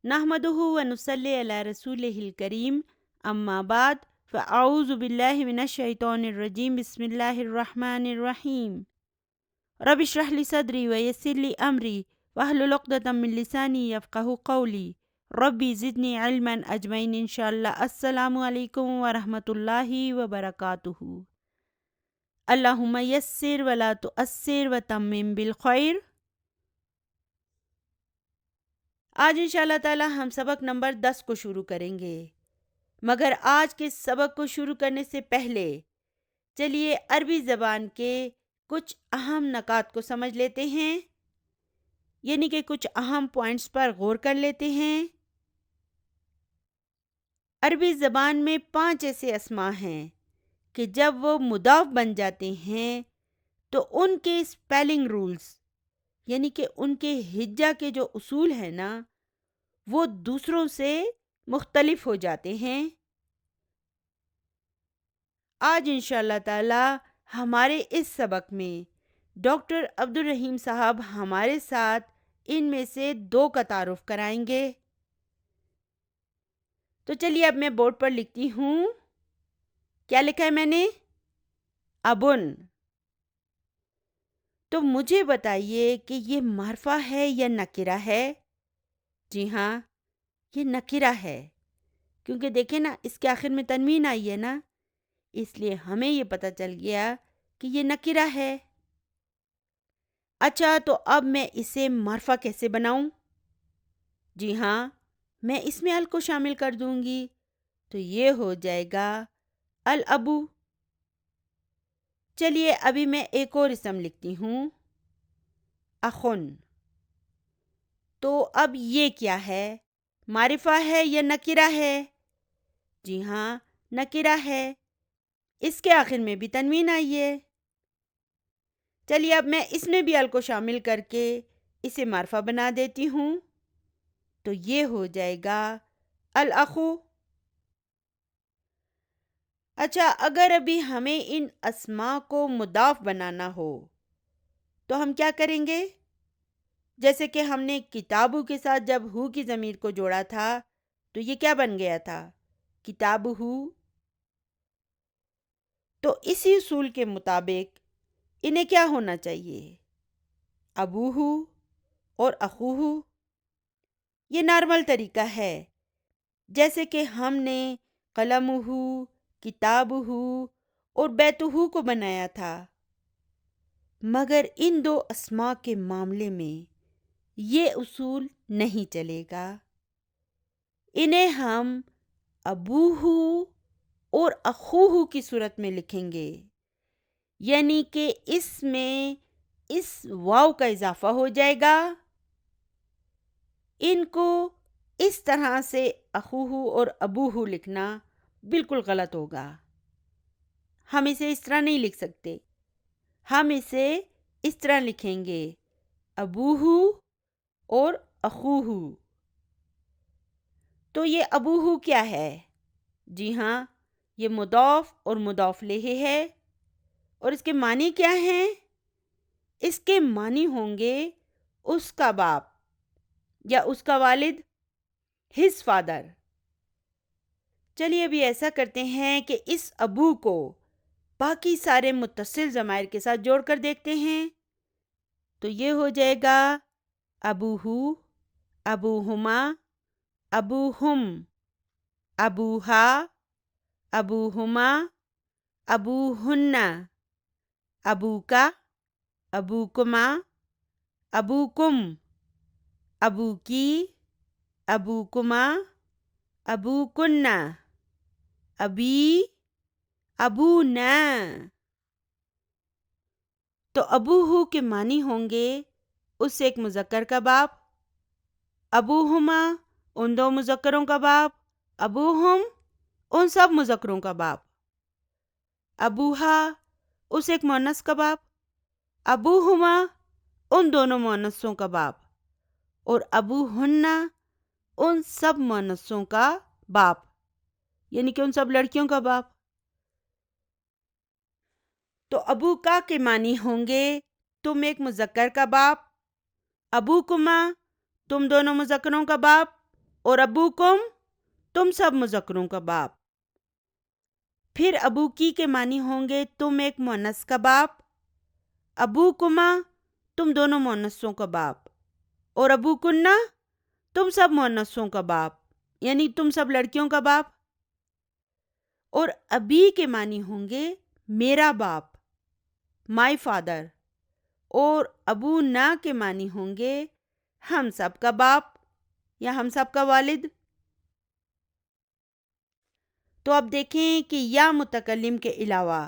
نحمدہ و نصلی علی رسولہ الکریم، اما بعد فاعوذ باللہ من الشیطان الرجیم، بسم اللہ الرحمن الرحیم۔ رب اشرح لی صدری ویسر لی امری واحلل عقدۃ من لسانی یفقہوا قولی، ربی زدنی علما اجمعین انشاءاللہ۔ السلام علیکم ورحمۃ اللہ وبرکاتہ۔ اللہم یسر ولا تعسر وتمم بالخیر۔ آج انشاءاللہ تعالی ہم سبق نمبر 10 کو شروع کریں گے، مگر آج کے سبق کو شروع کرنے سے پہلے چلیے عربی زبان کے کچھ اہم نکات کو سمجھ لیتے ہیں، یعنی کہ کچھ اہم پوائنٹس پر غور کر لیتے ہیں۔ عربی زبان میں 5 ایسے اسماء ہیں کہ جب وہ مضاف بن جاتے ہیں تو ان کے اسپیلنگ رولز، یعنی کہ ان کے ہجا کے جو اصول ہیں نا، وہ دوسروں سے مختلف ہو جاتے ہیں۔ آج انشاءاللہ تعالی ہمارے اس سبق میں ڈاکٹر عبدالرحیم صاحب ہمارے ساتھ ان میں سے 2 کا تعارف کرائیں گے۔ تو چلیے اب میں بورڈ پر لکھتی ہوں۔ کیا لکھا ہے میں نے؟ ابن۔ تو مجھے بتائیے کہ یہ معرفہ ہے یا نکرہ ہے؟ جی ہاں، یہ نکرہ ہے، کیونکہ دیکھیں نا اس کے آخر میں تنوین آئی ہے نا، اس لیے ہمیں یہ پتہ چل گیا کہ یہ نکرہ ہے۔ اچھا، تو اب میں اسے معرفہ کیسے بناؤں؟ جی ہاں، میں اس میں ال کو شامل کر دوں گی، تو یہ ہو جائے گا الابو۔ چلیے ابھی میں ایک اور اسم لکھتی ہوں، اخن۔ تو اب یہ کیا ہے؟ معرفہ ہے یا نکرہ ہے؟ جی ہاں، نکرہ ہے، اس کے آخر میں بھی تنوین آئی ہے۔ چلیے اب میں اس میں بھی ال کو شامل کر کے اسے معرفہ بنا دیتی ہوں، تو یہ ہو جائے گا الاخو۔ اچھا، اگر ابھی ہمیں ان اسماء کو مضاف بنانا ہو تو ہم کیا کریں گے؟ جیسے کہ ہم نے کتابو کے ساتھ جب ہو کی ضمیر کو جوڑا تھا تو یہ کیا بن گیا تھا؟ کتابو۔ تو اسی اصول کے مطابق انہیں کیا ہونا چاہیے؟ ابوہو اور اخوہو۔ یہ نارمل طریقہ ہے، جیسے کہ ہم نے قلمہو، کتابہو اور بیتہو کو بنایا تھا، مگر ان 2 اسماء کے معاملے میں یہ اصول نہیں چلے گا۔ انہیں ہم ابوہو اور اخوہو کی صورت میں لکھیں گے، یعنی کہ اس میں اس واو کا اضافہ ہو جائے گا۔ ان کو اس طرح سے اخوہو اور ابوہو لکھنا بالکل غلط ہوگا۔ ہم اسے اس طرح نہیں لکھ سکتے، ہم اسے اس طرح لکھیں گے، ابوہو اور اخوہو۔ تو یہ ابوہو کیا ہے؟ جی ہاں، یہ مضاف اور مضاف الیہ ہے، اور اس کے معنی کیا ہیں؟ اس کے معنی ہوں گے اس کا باپ یا اس کا والد، his father۔ چلیے ابھی ایسا کرتے ہیں کہ اس ابو کو باقی سارے متصل ضمائر کے ساتھ جوڑ کر دیکھتے ہیں، تو یہ ہو جائے گا ابوہو، ابوہما، ابوہم، ابوہا، ابوہما، ابوہن، ابوکا، ابوکما، ابوکم، ابوکی، ابوکما، ابوکن، ابی، ابونا۔ تو ابوہو کے معنی ہوں گے اس ایک مذکر کا باپ، ابوہما ان 2 مذکروں کا باپ، ابوہم ان سب مذکروں کا باپ، ابوہا اس ایک مؤنث کا باپ، ابوہما ان دونوں مؤنثوں کا باپ، اور ابوہن ان سب مؤنثوں کا باپ، یعنی کہ ان سب لڑکیوں کا باپ۔ تو ابو کا کے معنی ہوں گے تم ایک مذکر کا باپ، ابو کما تم دونوں مذکروں کا باپ، اور ابوکم تم سب مذکروں کا باپ. پھر ابو کی کے معنی ہوں گے تم ایک مؤنث کا باپ. ابوکما تم دونوں مؤنثوں کا باپ. اور ابوکنہ تم سب مؤنثوں کا باپ، یعنی تم سب لڑکیوں کا باپ. اور ابی کے معنی ہوں گے میرا باپ، مائی فادر. اور ابو نا کے معنی ہوں گے ہم سب کا باپ یا ہم سب کا والد. تو اب دیکھیں کہ یا متکلم کے علاوہ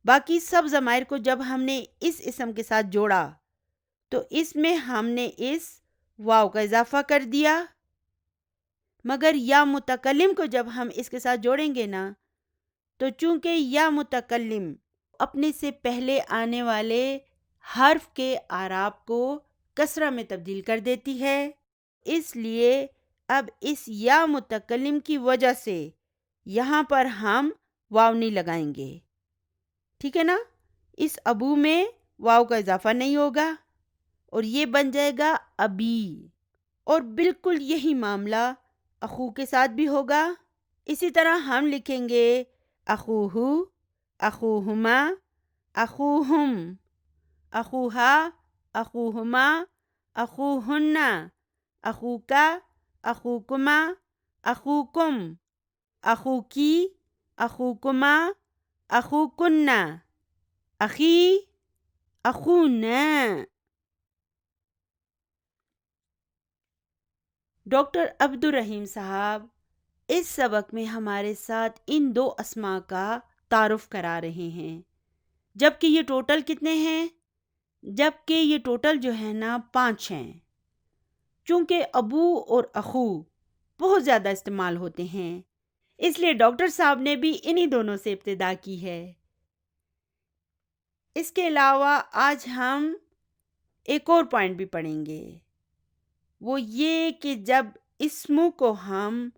باقی سب ضمائر کو جب ہم نے اس اسم کے ساتھ جوڑا تو اس میں ہم نے اس واو کا اضافہ کر دیا، مگر یا متکلم کو جب ہم اس کے ساتھ جوڑیں گے نا تو چونکہ یا متکلم اپنے سے پہلے آنے والے حرف کے اعراب کو کسرہ میں تبدیل کر دیتی ہے، اس لیے اب اس یا متکلم کی وجہ سے یہاں پر ہم واو نہیں لگائیں گے. ٹھیک ہے نا؟ اس ابو میں واو کا اضافہ نہیں ہوگا اور یہ بن جائے گا ابی. اور بالکل یہی معاملہ اخو کے ساتھ بھی ہوگا. اسی طرح ہم لکھیں گے اخوہو، اخوہما، اخوہم، اخوہا، اخوہما، اخوہن، اخوکا، اخوکما، اخوکم، اخوکی، اخوکما، اخوکن، اخی، اخونا. ڈاکٹر عبد الرحیم صاحب اس سبق میں ہمارے ساتھ ان دو اسماء کا تعارف کرا رہے ہیں، جبکہ یہ ٹوٹل کتنے ہیں؟ جبکہ یہ ٹوٹل جو ہے نا 5 ہیں. چونکہ ابو اور اخو بہت زیادہ استعمال ہوتے ہیں اس لیے ڈاکٹر صاحب نے بھی انہی دونوں سے ابتدا کی ہے. اس کے علاوہ آج ہم ایک اور پوائنٹ بھی پڑھیں گے، وہ یہ کہ جب اسمو کو ہم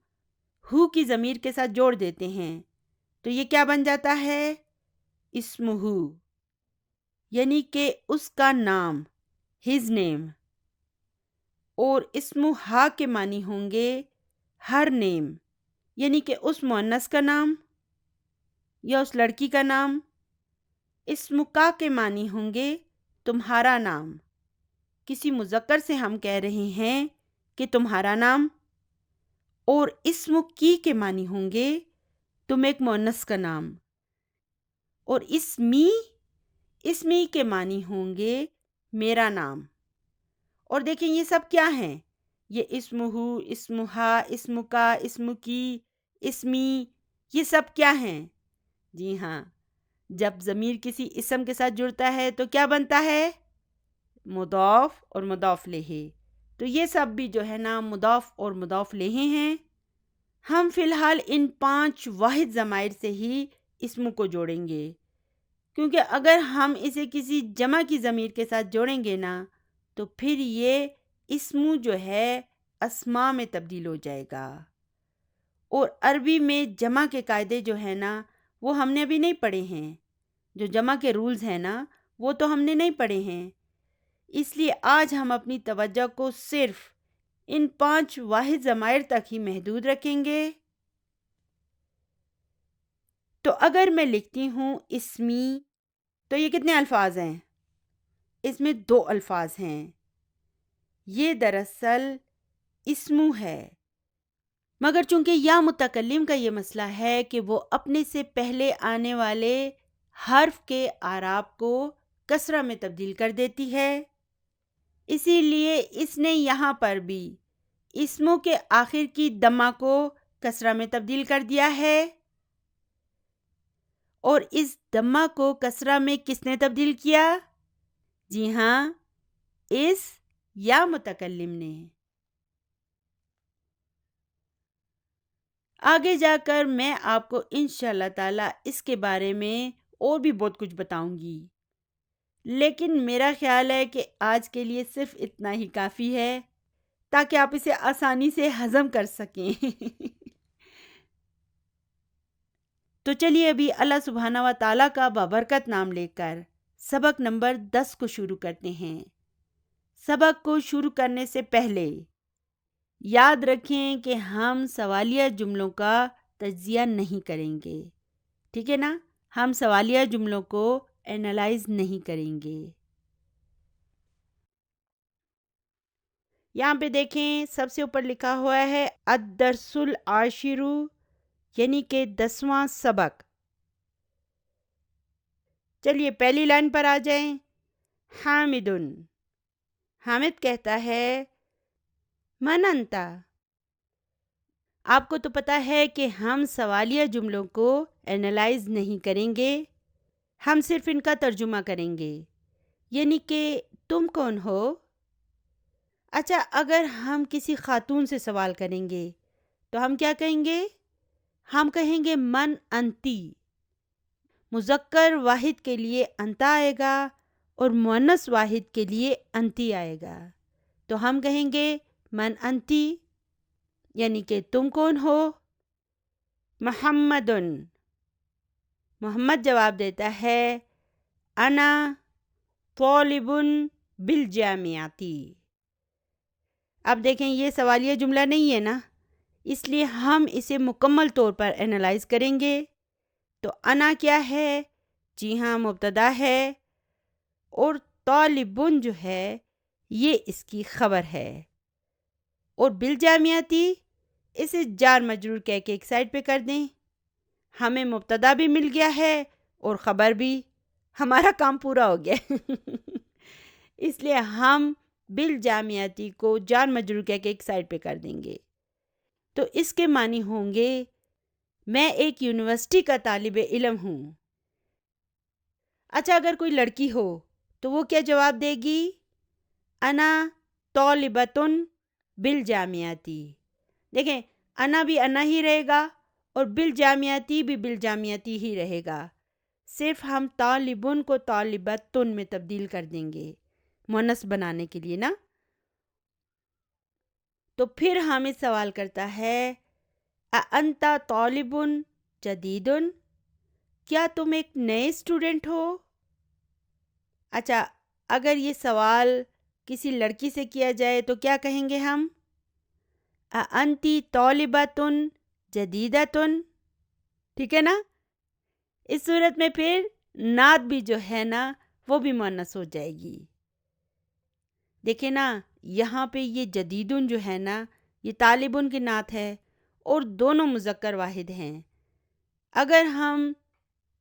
ہو کی ضمیر کے ساتھ جوڑ دیتے ہیں تو یہ کیا بن جاتا ہے؟ اسمہو، یعنی کہ اس کا نام، ہز نیم. اور اسمو ہا کے معنی ہوں گے ہر نیم، یعنی کہ اس مؤنث کا نام یا اس لڑکی کا نام. اسمو کا کے معنی ہوں گے تمہارا نام، کسی مذکر سے ہم کہہ رہے ہیں کہ تمہارا نام. اور اسم کی کے معنی ہوں گے تم ایک مؤنث کا نام. اور اسمی کے معنی ہوں گے میرا نام. اور دیکھیں یہ سب کیا ہیں؟ یہ اسمہو، اسمہا، اسم کا، اسم کی، اسمی، یہ سب کیا ہیں؟ جی ہاں، جب ضمیر کسی اسم کے ساتھ جڑتا ہے تو کیا بنتا ہے؟ مضاف اور مضاف الیہ. تو یہ سب بھی جو ہے نا مضاف اور مضاف الیہ ہیں. ہم فی الحال ان 5 واحد ضمائر سے ہی اسم کو جوڑیں گے، کیونکہ اگر ہم اسے کسی جمع کی ضمیر کے ساتھ جوڑیں گے نا تو پھر یہ اسم جو ہے اسماء میں تبدیل ہو جائے گا. اور عربی میں جمع کے قاعدے جو ہے نا وہ ہم نے ابھی نہیں پڑھے ہیں، جو جمع کے رولز ہیں نا وہ تو ہم نے نہیں پڑھے ہیں. اس لیے آج ہم اپنی توجہ کو صرف ان 5 واحد ضمائر تک ہی محدود رکھیں گے. تو اگر میں لکھتی ہوں اسمی تو یہ کتنے الفاظ ہیں؟ اس میں 2 الفاظ ہیں. یہ دراصل اسمو ہے، مگر چونکہ یا متکلم کا یہ مسئلہ ہے کہ وہ اپنے سے پہلے آنے والے حرف کے اعراب کو کسرہ میں تبدیل کر دیتی ہے، اسی لیے اس نے یہاں پر بھی اسموں کے آخر کی دمہ کو کسرہ میں تبدیل کر دیا ہے. اور اس دمہ کو کسرہ میں کس نے تبدیل کیا؟ جی ہاں، اس یا متکلم نے. آگے جا کر میں آپ کو انشاءاللہ تعالی اس کے بارے میں اور بھی بہت کچھ بتاؤں گی، لیکن میرا خیال ہے کہ آج کے لیے صرف اتنا ہی کافی ہے تاکہ آپ اسے آسانی سے ہضم کر سکیں. تو چلیے ابھی اللہ سبحانہ و تعالیٰ کا بابرکت نام لے کر سبق نمبر 10 کو شروع کرتے ہیں. سبق کو شروع کرنے سے پہلے یاد رکھیں کہ ہم سوالیہ جملوں کا تجزیہ نہیں کریں گے، ٹھیک ہے نا؟ ہم سوالیہ جملوں کو اینالائز نہیں کریں گے۔ یہاں پہ دیکھیں سب سے اوپر لکھا ہوا ہے الدرس العاشر، یعنی کہ 10واں سبق۔ چلیے پہلی لائن پر آ جائیں۔ حامد، حامد کہتا ہے من انتا۔ آپ کو تو پتہ ہے کہ ہم سوالیہ جملوں کو اینالائز نہیں کریں گے، ہم صرف ان کا ترجمہ کریں گے، یعنی کہ تم کون ہو؟ اچھا، اگر ہم کسی خاتون سے سوال کریں گے تو ہم کیا کہیں گے؟ ہم کہیں گے من انتی۔ مذکر واحد کے لیے انتا آئے گا اور مؤنث واحد کے لیے انتی آئے گا، تو ہم کہیں گے من انتی، یعنی کہ تم کون ہو؟ محمد، محمد جواب دیتا ہے انا طالب بالجامعاتی۔ اب دیکھیں یہ سوالیہ جملہ نہیں ہے نا، اس لیے ہم اسے مکمل طور پر اینالائز کریں گے۔ تو انا کیا ہے؟ جی ہاں مبتدا ہے، اور طالبن جو ہے یہ اس کی خبر ہے، اور بالجامعاتی اسے جار مجرور کہہ کے ایک سائڈ پہ کر دیں۔ ہمیں مبتدا بھی مل گیا ہے اور خبر بھی، ہمارا کام پورا ہو گیا۔ اس لیے ہم بالجامعاتی کو جار مجرور کہہ کے ایک سائڈ پہ کر دیں گے۔ تو اس کے معنی ہوں گے میں ایک یونیورسٹی کا طالب علم ہوں۔ اچھا، اگر کوئی لڑکی ہو تو وہ کیا جواب دے گی؟ انا طالبۃ بالجامعاتی۔ دیکھیں انا بھی انا ہی رہے گا اور بالجامعاتی بھی بالجامعاتی ہی رہے گا، صرف ہم طالبن کو طالبۃن میں تبدیل کر دیں گے مؤنث بنانے کے لیے نا۔ تو پھر ہمیں سوال کرتا ہے اَأَنْتَ طالب جدید، کیا تم ایک نئے اسٹوڈنٹ ہو؟ اچھا، اگر یہ سوال کسی لڑکی سے کیا جائے تو کیا کہیں گے ہم؟ اَأَنْتِ طالبۃ جدیدۃ، ٹھیک ہے نا؟ اس صورت میں پھر نعت بھی جو ہے نا وہ بھی مؤنث ہو جائے گی۔ دیکھیں نا یہاں پہ یہ جدیدن جو ہے نا یہ طالبن کی نعت ہے اور دونوں مذکر واحد ہیں۔ اگر ہم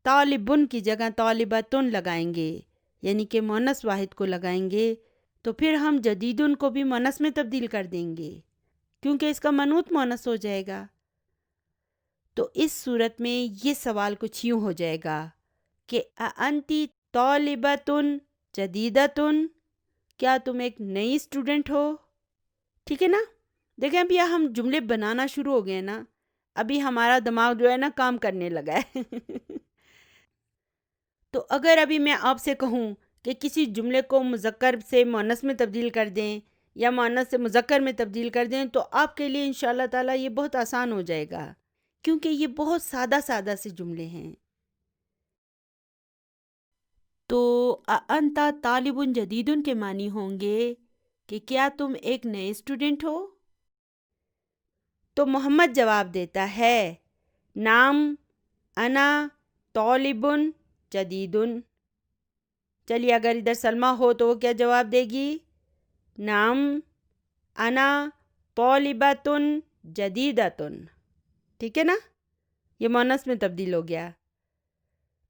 طالبن کی جگہ طالبۃن لگائیں گے، یعنی کہ مؤنث واحد کو لگائیں گے، تو پھر ہم جدیدن کو بھی مؤنث میں تبدیل کر دیں گے کیونکہ اس کا منوط مؤنث ہو جائے گا۔ تو اس صورت میں یہ سوال کچھ یوں ہو جائے گا کہ اَأَنْتِ طالبۃ جدیدۃ، کیا تم ایک نئی اسٹوڈنٹ ہو؟ ٹھیک ہے نا؟ دیکھیں ابھی ہم جملے بنانا شروع ہو گئے نا، ابھی ہمارا دماغ جو ہے نا کام کرنے لگا ہے۔ تو اگر ابھی میں آپ سے کہوں کہ کسی جملے کو مذکر سے مؤنث میں تبدیل کر دیں یا مؤنث سے مذکر میں تبدیل کر دیں تو آپ کے لیے انشاءاللہ تعالیٰ یہ بہت آسان ہو جائے گا، کیونکہ یہ بہت سادہ سادہ سے جملے ہیں۔ تو انت طالب جدید کے معنی ہوں گے کہ کیا تم ایک نئے اسٹوڈنٹ ہو؟ تو محمد جواب دیتا ہے نام انا طالب جدید۔ چلیے اگر ادھر سلمہ ہو تو وہ کیا جواب دے گی؟ نام انا طالبۃ جدیدۃ، ٹھیک ہے نا؟ یہ مؤنث میں تبدیل ہو گیا۔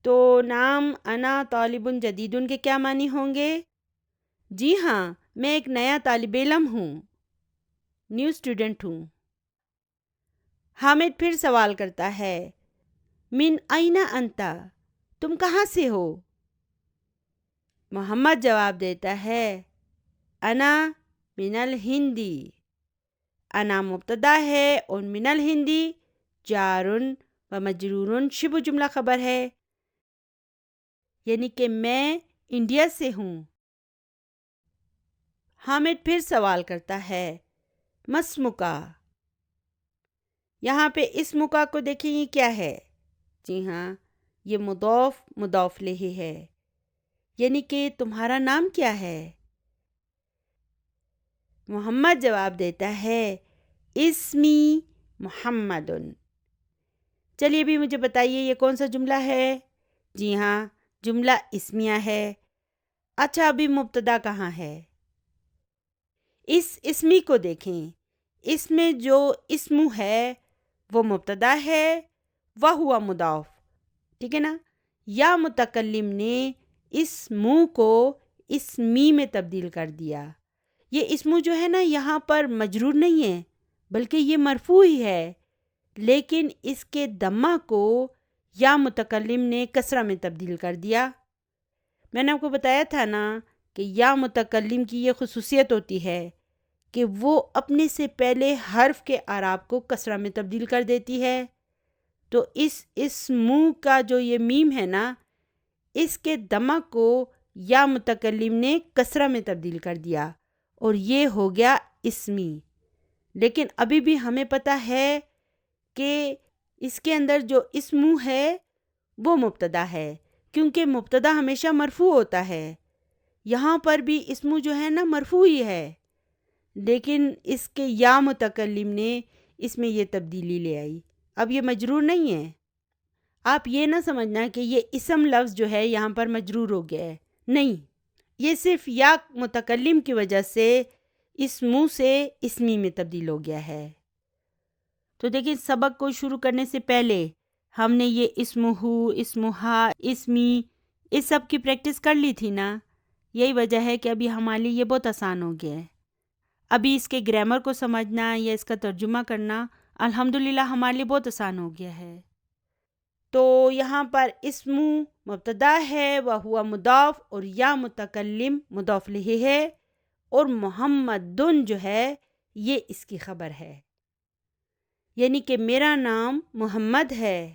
تو نام انا طالب جدید کے کیا معنی ہوں گے؟ جی ہاں میں ایک نیا طالب علم ہوں، نیو اسٹوڈنٹ ہوں۔ حامد پھر سوال کرتا ہے من این انت، تم کہاں سے ہو؟ محمد جواب دیتا ہے انا من الہندی۔ انا مبتدا ہے اور من الہندی جار و مجرور شبہ جملہ خبر ہے، یعنی کہ میں انڈیا سے ہوں۔ حامد پھر سوال کرتا ہے مسمکا، یہاں پہ اسمکا کو دیکھیں یہ کیا ہے؟ جی ہاں یہ مضاف مضاف الیہ ہے، یعنی کہ تمہارا نام کیا ہے؟ محمد جواب دیتا ہے اسمی محمد. چلیے ابھی مجھے بتائیے یہ کون سا جملہ ہے؟ جی ہاں، جملہ اسمیہ ہے. اچھا ابھی مبتدا کہاں ہے؟ اس اسمی کو دیکھیں، اس میں جو اسم ہے وہ مبتدا ہے، وہو مضاف. ٹھیک ہے نا؟ یا متکلم نے اس منہ کو اسمی میں تبدیل کر دیا. یہ اسم جو ہے نا یہاں پر مجرور نہیں ہے بلکہ یہ مرفوع ہی ہے، لیکن اس کے دمہ کو یا متکلم نے کسرہ میں تبدیل کر دیا. میں نے آپ کو بتایا تھا نا کہ یا متکلم کی یہ خصوصیت ہوتی ہے کہ وہ اپنے سے پہلے حرف کے اعراب کو کسرہ میں تبدیل کر دیتی ہے. تو اس منہ کا جو یہ میم ہے نا، اس کے دمہ کو یا متکلم نے کسرہ میں تبدیل کر دیا اور یہ ہو گیا اسمی. لیکن ابھی بھی ہمیں پتہ ہے کہ اس کے اندر جو اسم ہے وہ مبتدا ہے، کیونکہ مبتدا ہمیشہ مرفوع ہوتا ہے. یہاں پر بھی اسم جو ہے نا مرفوع ہی ہے، لیکن اس کے یا متکلم نے اس میں یہ تبدیلی لے آئی. اب یہ مجرور نہیں ہے. آپ یہ نہ سمجھنا کہ یہ اسم لفظ جو ہے یہاں پر مجرور ہو گیا ہے، نہیں، یہ صرف یا متکلم کی وجہ سے اس منہ سے اسمی میں تبدیل ہو گیا ہے. تو دیکھیں سبق کو شروع کرنے سے پہلے ہم نے یہ اسم ہو، اسم ہا، اسمی اس سب کی پریکٹس کر لی تھی نا. یہی وجہ ہے کہ ابھی ہمارے لیے یہ بہت آسان ہو گیا ہے. ابھی اس کے گرامر کو سمجھنا یا اس کا ترجمہ کرنا الحمدللہ ہمارے لیے بہت آسان ہو گیا ہے. تو یہاں پر اسم مبتدا ہے، وہو مضاف، اور یا متکلم مضاف الیہ ہے، اور محمدن جو ہے یہ اس کی خبر ہے، یعنی کہ میرا نام محمد ہے.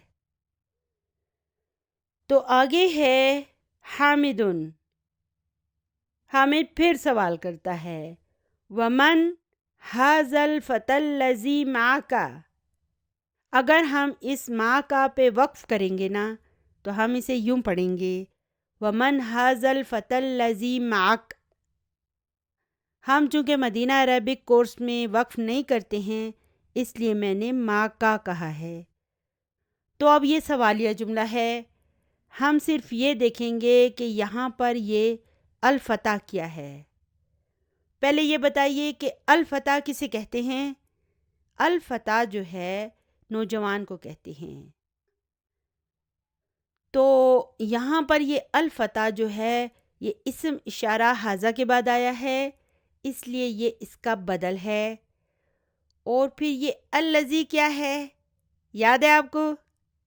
تو آگے ہے حامدن. حامد پھر سوال کرتا ہے ومن ھذا الفتى الذی معک. اگر ہم اس ماں کا پہ وقف کریں گے نا تو ہم اسے یوں پڑھیں گے ومن ھذا الفتى الذی معک. ہم چونکہ مدینہ عربک کورس میں وقف نہیں کرتے ہیں اس لیے میں نے ماں کا کہا ہے. تو اب یہ سوالیہ جملہ ہے. ہم صرف یہ دیکھیں گے کہ یہاں پر یہ الفتح کیا ہے. پہلے یہ بتائیے کہ الفتح کسے کہتے ہیں؟ الفتح جو ہے نوجوان کو کہتے ہیں. تو یہاں پر یہ الفتح جو ہے یہ اسم اشارہ ھذا کے بعد آیا ہے، اس لیے یہ اس کا بدل ہے. اور پھر یہ الذی کیا ہے؟ یاد ہے آپ کو؟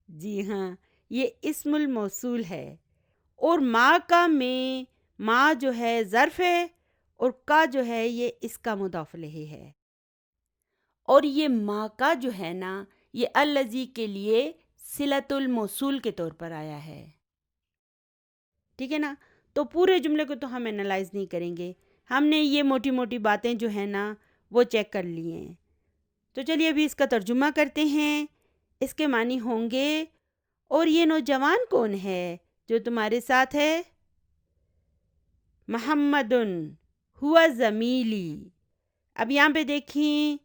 جی ہاں، یہ اسم الموصول ہے. اور ماں کا میں ماں جو ہے ظرف ہے اور کا جو ہے یہ اس کا مضاف الیہ ہے. اور یہ ماں کا جو ہے نا یہ الذی کے لیے صلۃ الموصول کے طور پر آیا ہے. ٹھیک ہے نا؟ تو پورے جملے کو تو ہم انالائز نہیں کریں گے، ہم نے یہ موٹی موٹی باتیں جو ہیں نا وہ چیک کر لی ہیں. تو چلیے ابھی اس کا ترجمہ کرتے ہیں. اس کے معنی ہوں گے اور یہ نوجوان کون ہے جو تمہارے ساتھ ہے؟ محمدن ہوا زمیلی. اب یہاں پہ دیکھیں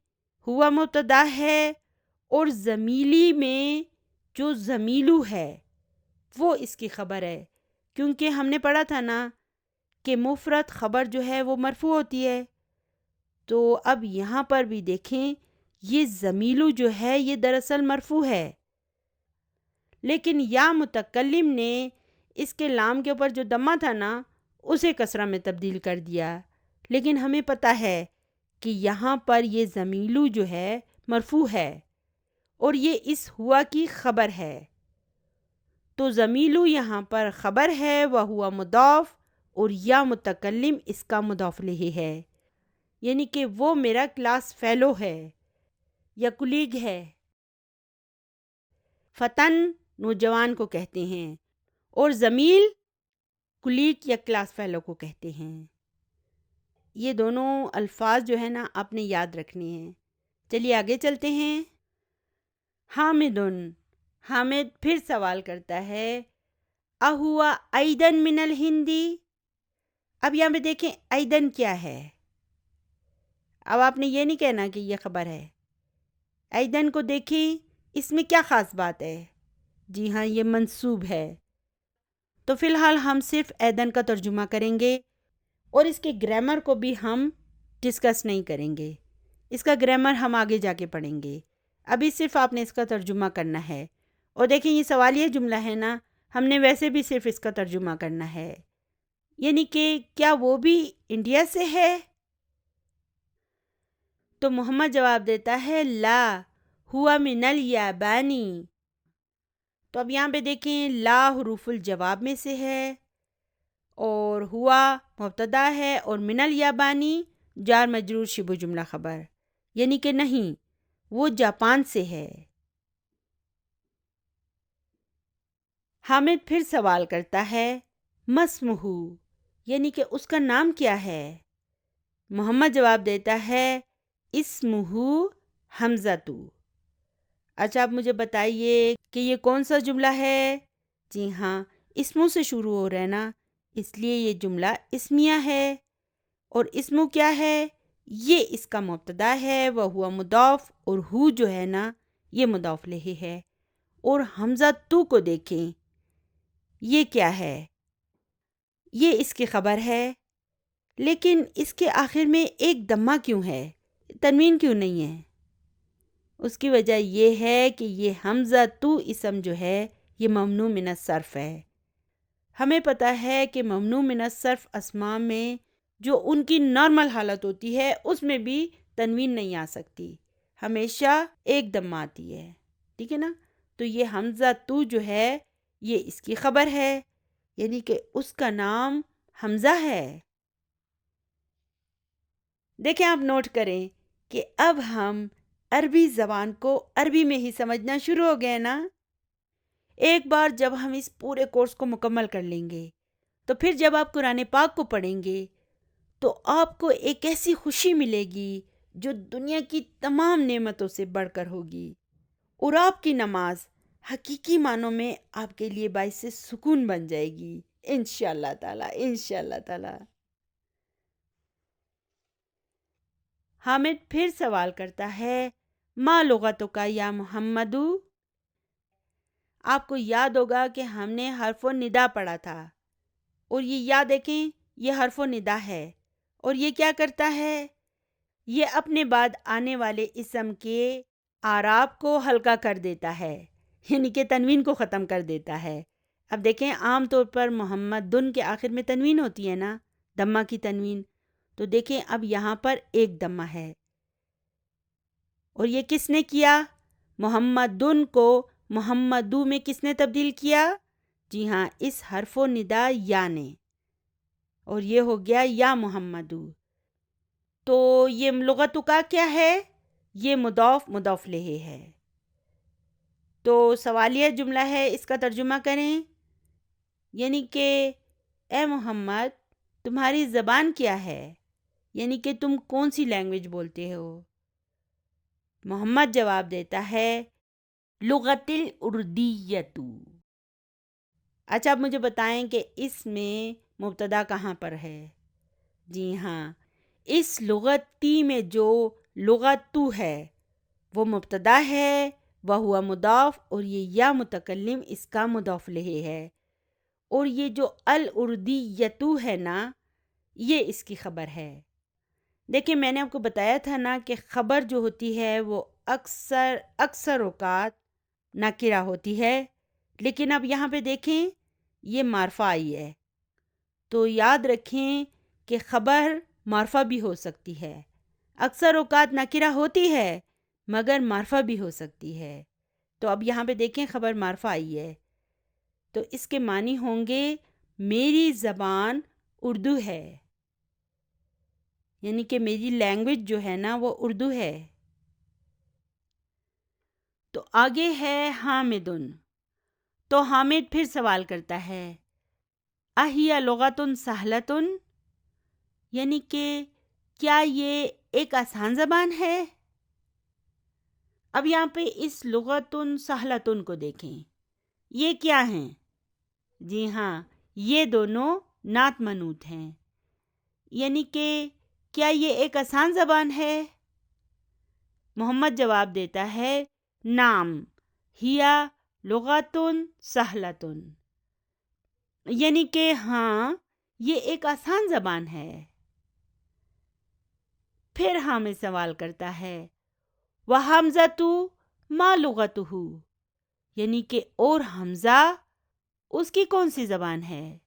ہوا مبتدا ہے اور زمیلی میں جو زمیلو ہے وہ اس کی خبر ہے، کیونکہ ہم نے پڑھا تھا نا کہ مفرد خبر جو ہے وہ مرفوع ہوتی ہے. تو اب یہاں پر بھی دیکھیں یہ زمیلو جو ہے یہ دراصل مرفوع ہے، لیکن یا متکلم نے اس کے لام کے اوپر جو دمہ تھا نا اسے کسرہ میں تبدیل کر دیا. لیکن ہمیں پتہ ہے کہ یہاں پر یہ زمیلو جو ہے مرفوع ہے اور یہ اس ہوا کی خبر ہے. تو زمیلو یہاں پر خبر ہے، وہو مضاف، اور یا متکلم اس کا مضاف الیہ ہے، یعنی کہ وہ میرا کلاس فیلو ہے یا کلیگ ہے. فتن نوجوان کو کہتے ہیں اور زمیل کلیگ یا کلاس فیلو کو کہتے ہیں. یہ دونوں الفاظ جو ہے نا آپ نے یاد رکھنے ہیں. چلیے آگے چلتے ہیں. حامدن. حامد پھر سوال کرتا ہے اہوا ایدن من الہندی. اب یہاں پہ دیکھیں ایدن کیا ہے. اب آپ نے یہ نہیں کہنا کہ یہ خبر ہے، ایدن کو دیکھیں، اس میں کیا خاص بات ہے؟ جی ہاں، یہ منصوب ہے۔ تو فی الحال ہم صرف ایدن کا ترجمہ کریں گے اور اس کے گرامر کو بھی ہم ڈسکس نہیں کریں گے۔ اس کا گرامر ہم آگے جا کے پڑھیں گے، ابھی صرف آپ نے اس کا ترجمہ کرنا ہے۔ اور دیکھیں، یہ سوالیہ جملہ ہے نا، ہم نے ویسے بھی صرف اس کا ترجمہ کرنا ہے، یعنی کہ کیا وہ بھی انڈیا سے ہے؟ تو محمد جواب دیتا ہے لا ہوا من الیابانی۔ تو اب یہاں پہ دیکھیں، لا حروف الجواب میں سے ہے اور ہوا مبتدا ہے اور من الیابانی جار مجرور شبہ جملہ خبر، یعنی کہ نہیں، وہ جاپان سے ہے۔ حامد پھر سوال کرتا ہے مسمہ، یعنی کہ اس کا نام کیا ہے؟ محمد جواب دیتا ہے اسمہ حمزہ۔ اچھا، آپ مجھے بتائیے کہ یہ کون سا جملہ ہے؟ جی ہاں، اسموں سے شروع ہو رہا ہے نا، اس لیے یہ جملہ اسمیہ ہے۔ اور اسمو کیا ہے؟ یہ اس کا مبتدا ہے، وہ ہوا مضاف، اور ہو جو ہے نا یہ مضاف لہ ہے۔ اور حمزہ تو کو دیکھیں، یہ کیا ہے؟ یہ اس کی خبر ہے، لیکن اس کے آخر میں ایک دمہ کیوں ہے؟ تنوین کیوں نہیں ہے؟ اس کی وجہ یہ ہے کہ یہ حمزہ تو اسم جو ہے یہ ممنوع من الصرف ہے۔ ہمیں پتہ ہے کہ ممنوع من الصرف اسماء میں جو ان کی نارمل حالت ہوتی ہے اس میں بھی تنوین نہیں آ سکتی، ہمیشہ ایک دم آتی ہے، ٹھیک ہے نا؟ تو یہ حمزہ تو جو ہے یہ اس کی خبر ہے، یعنی کہ اس کا نام حمزہ ہے۔ دیکھیں، آپ نوٹ کریں کہ اب ہم عربی زبان کو عربی میں ہی سمجھنا شروع ہو گئے نا۔ ایک بار جب ہم اس پورے کورس کو مکمل کر لیں گے تو پھر جب آپ قرآن پاک کو پڑھیں گے تو آپ کو ایک ایسی خوشی ملے گی جو دنیا کی تمام نعمتوں سے بڑھ کر ہوگی، اور آپ کی نماز حقیقی معنوں میں آپ کے لیے باعث سکون بن جائے گی، انشاءاللہ تعالی، انشاءاللہ تعالی۔ حامد پھر سوال کرتا ہے ما لغتک یا محمد۔ آپ کو یاد ہوگا کہ ہم نے حرف و ندا پڑھا تھا، اور یہ یاد دیکھیں، یہ حرف و ندا ہے، اور یہ کیا کرتا ہے؟ یہ اپنے بعد آنے والے اسم کے اعراب کو ہلکا کر دیتا ہے، یعنی کہ تنوین کو ختم کر دیتا ہے۔ اب دیکھیں، عام طور پر محمد دن کے آخر میں تنوین ہوتی ہے نا، دمہ کی تنوین، تو دیکھیں اب یہاں پر ایک دمہ ہے، اور یہ کس نے کیا؟ محمد دن کو محمدو میں کس نے تبدیل کیا؟ جی ہاں، اس حرف و ندا یا نے، اور یہ ہو گیا یا محمدو۔ تو یہ لغت کا کیا ہے؟ یہ مضاف مضاف لہ ہے۔ تو سوالیہ جملہ ہے، اس کا ترجمہ کریں، یعنی کہ اے محمد تمہاری زبان کیا ہے؟ یعنی کہ تم کون سی لینگویج بولتے ہو؟ محمد جواب دیتا ہے لغت الاردیۃ۔ اچھا، آپ مجھے بتائیں کہ اس میں مبتدا کہاں پر ہے؟ جی ہاں، اس لغتی میں جو لغت تو ہے وہ مبتدا ہے، وہ ہوا مضاف، اور یہ یا متکلم اس کا مضاف لہ ہے، اور یہ جو الاردیۃ ہے نا یہ اس کی خبر ہے۔ دیکھیں، میں نے آپ کو بتایا تھا نا کہ خبر جو ہوتی ہے وہ اکثر اوقات نکرہ ہوتی ہے، لیکن اب یہاں پہ دیکھیں یہ معرفہ آئی ہے، تو یاد رکھیں کہ خبر معرفہ بھی ہو سکتی ہے، اکثر اوقات نکرہ ہوتی ہے مگر معرفہ بھی ہو سکتی ہے۔ تو اب یہاں پہ دیکھیں خبر معرفہ آئی ہے، تو اس کے معنی ہوں گے میری زبان اردو ہے، یعنی کہ میری لینگویج جو ہے نا وہ اردو ہے۔ تو آگے ہے حامدن، تو حامد پھر سوال کرتا ہے اہیا لغت سہلۃ، یعنی کہ کیا یہ ایک آسان زبان ہے؟ اب یہاں پہ اس لغت سہلۃ کو دیکھیں، یہ کیا ہیں؟ جی ہاں، یہ دونوں نعت منوط ہیں، یعنی کہ کیا یہ ایک آسان زبان ہے؟ محمد جواب دیتا ہے نام ہیا لغتن سہلتن، یعنی کہ ہاں یہ ایک آسان زبان ہے۔ پھر حامد سوال کرتا ہے وَحَمْزَةُ مَا لُغَتُهُ، یعنی کہ اور حمزہ اس کی کون سی زبان ہے،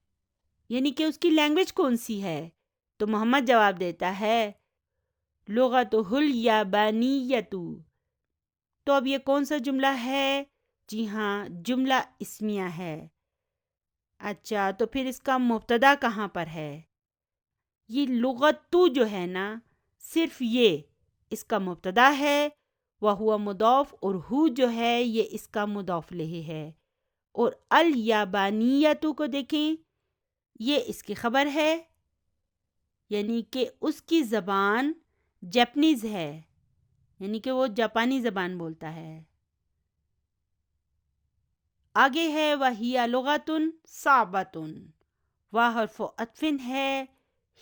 یعنی کہ اس کی لینگویج کون سی ہے؟ تو محمد جواب دیتا ہے لغتُهُ الْيَابَانِيَّةُ۔ تو اب یہ کون سا جملہ ہے؟ جی ہاں، جملہ اسمیہ ہے۔ اچھا، تو پھر اس کا مبتدا کہاں پر ہے؟ یہ لغتُ جو ہے نا، صرف یہ اس کا مبتدا ہے، وہو مضاف، اور ہو جو ہے یہ اس کا مضاف الیہ ہے، اور الیابانیۃ کو دیکھیں، یہ اس کی خبر ہے، یعنی کہ اس کی زبان جاپنیز ہے، یعنی کہ وہ جاپانی زبان بولتا ہے۔ آگے ہے وَهِيَ لُغَةٌ صَعْبَةٌ، وہ حرف عطف ہے،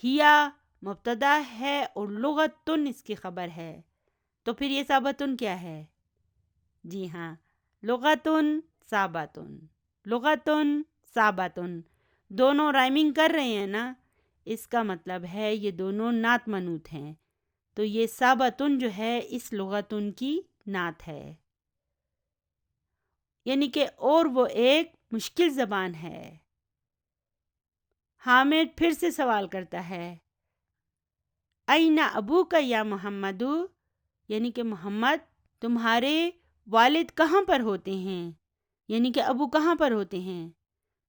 ہیا مبتدا ہے اور لغتن اس کی خبر ہے، تو پھر یہ صعبتن کیا ہے؟ جی ہاں، لغتن صعبتن، لغتن صعبتن، دونوں رائمنگ کر رہے ہیں نا، اس کا مطلب ہے یہ دونوں نعت منوط ہیں، تو یہ صعبتن جو ہے اس لغتن کی نعت ہے، یعنی کہ اور وہ ایک مشکل زبان ہے۔ حامد پھر سے سوال کرتا ہے اَیْنَ أَبُوكَ یا محمد، یعنی کہ محمد تمہارے والد کہاں پر ہوتے ہیں، یعنی کہ ابو کہاں پر ہوتے ہیں؟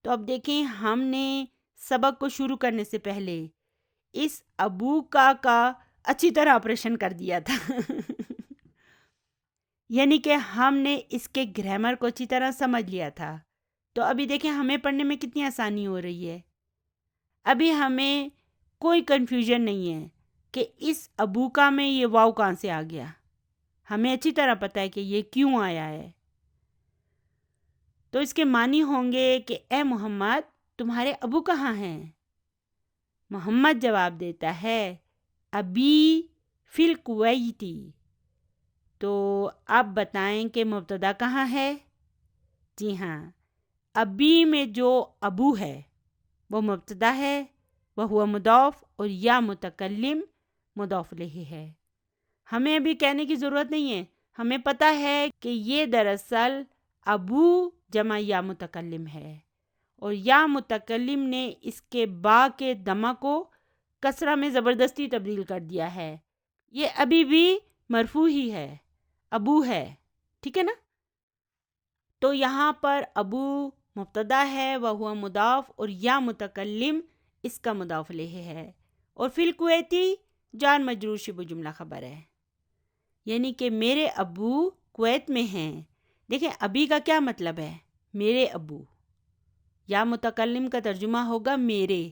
تو اب دیکھیں، ہم نے سبق کو شروع کرنے سے پہلے اس ابو کا اچھی طرح آپریشن کر دیا تھا یعنی کہ ہم نے اس کے گرامر کو اچھی طرح سمجھ لیا تھا، تو ابھی دیکھیں ہمیں پڑھنے میں کتنی آسانی ہو رہی ہے، ابھی ہمیں کوئی کنفیوژن نہیں ہے کہ اس ابوکا میں یہ واو کہاں سے آ گیا، ہمیں اچھی طرح پتہ ہے کہ یہ کیوں آیا ہے۔ تو اس کے معنی ہوں گے کہ اے محمد تمہارے ابو کہاں ہیں؟ محمد جواب دیتا ہے ابی فی الکویتی، تو اب بتائیں کہ مبتدا کہاں ہے؟ جی ہاں، ابی میں جو ابو ہے وہ مبتدا ہے، وہ مضاف، اور یا متکلم مضاف الیہ ہے۔ ہمیں ابھی کہنے کی ضرورت نہیں ہے، ہمیں پتہ ہے کہ یہ دراصل ابو جمع یا متکلم ہے، اور یا متکلم نے اس کے با کے دمہ کو کسرہ میں زبردستی تبدیل کر دیا ہے، یہ ابھی بھی مرفوع ہی ہے، ابو ہے، ٹھیک ہے نا؟ تو یہاں پر ابو مبتدا ہے، وہ مضاف، اور یا متکلم اس کا مضاف الیہ ہے، اور فی الکویتی جار مجرور شبہ جملہ خبر ہے، یعنی کہ میرے ابو کویت میں ہیں۔ دیکھیں ابھی کا کیا مطلب ہے؟ میرے ابو، یا متکلم کا ترجمہ ہوگا میرے،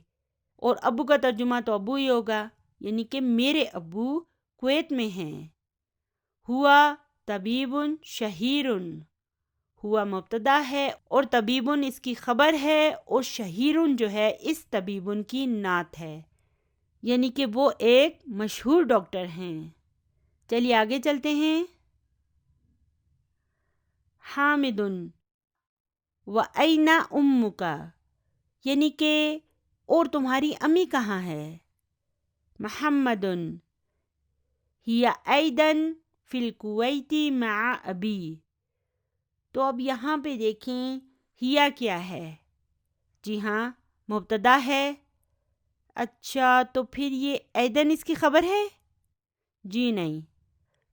اور ابو کا ترجمہ تو ابو ہی ہوگا، یعنی کہ میرے ابو کویت میں ہیں۔ ہوا طبیب شہیر، ہوا مبتدا ہے اور طبیب اس کی خبر ہے، اور شہیر جو ہے اس طبیب کی نعت ہے، یعنی کہ وہ ایک مشہور ڈاکٹر ہیں۔ چلیے آگے چلتے ہیں۔ حامد وَأَيْنَ أُمُّكَ، یعنی کہ اور تمہاری امی کہاں ہے؟ محمد هي أيضا في الكويت مع أبي، تو اب یہاں پہ دیکھیں ہیا کیا ہے؟ جی ہاں، مبتدا ہے۔ اچھا، تو پھر یہ ایدن اس کی خبر ہے؟ جی نہیں،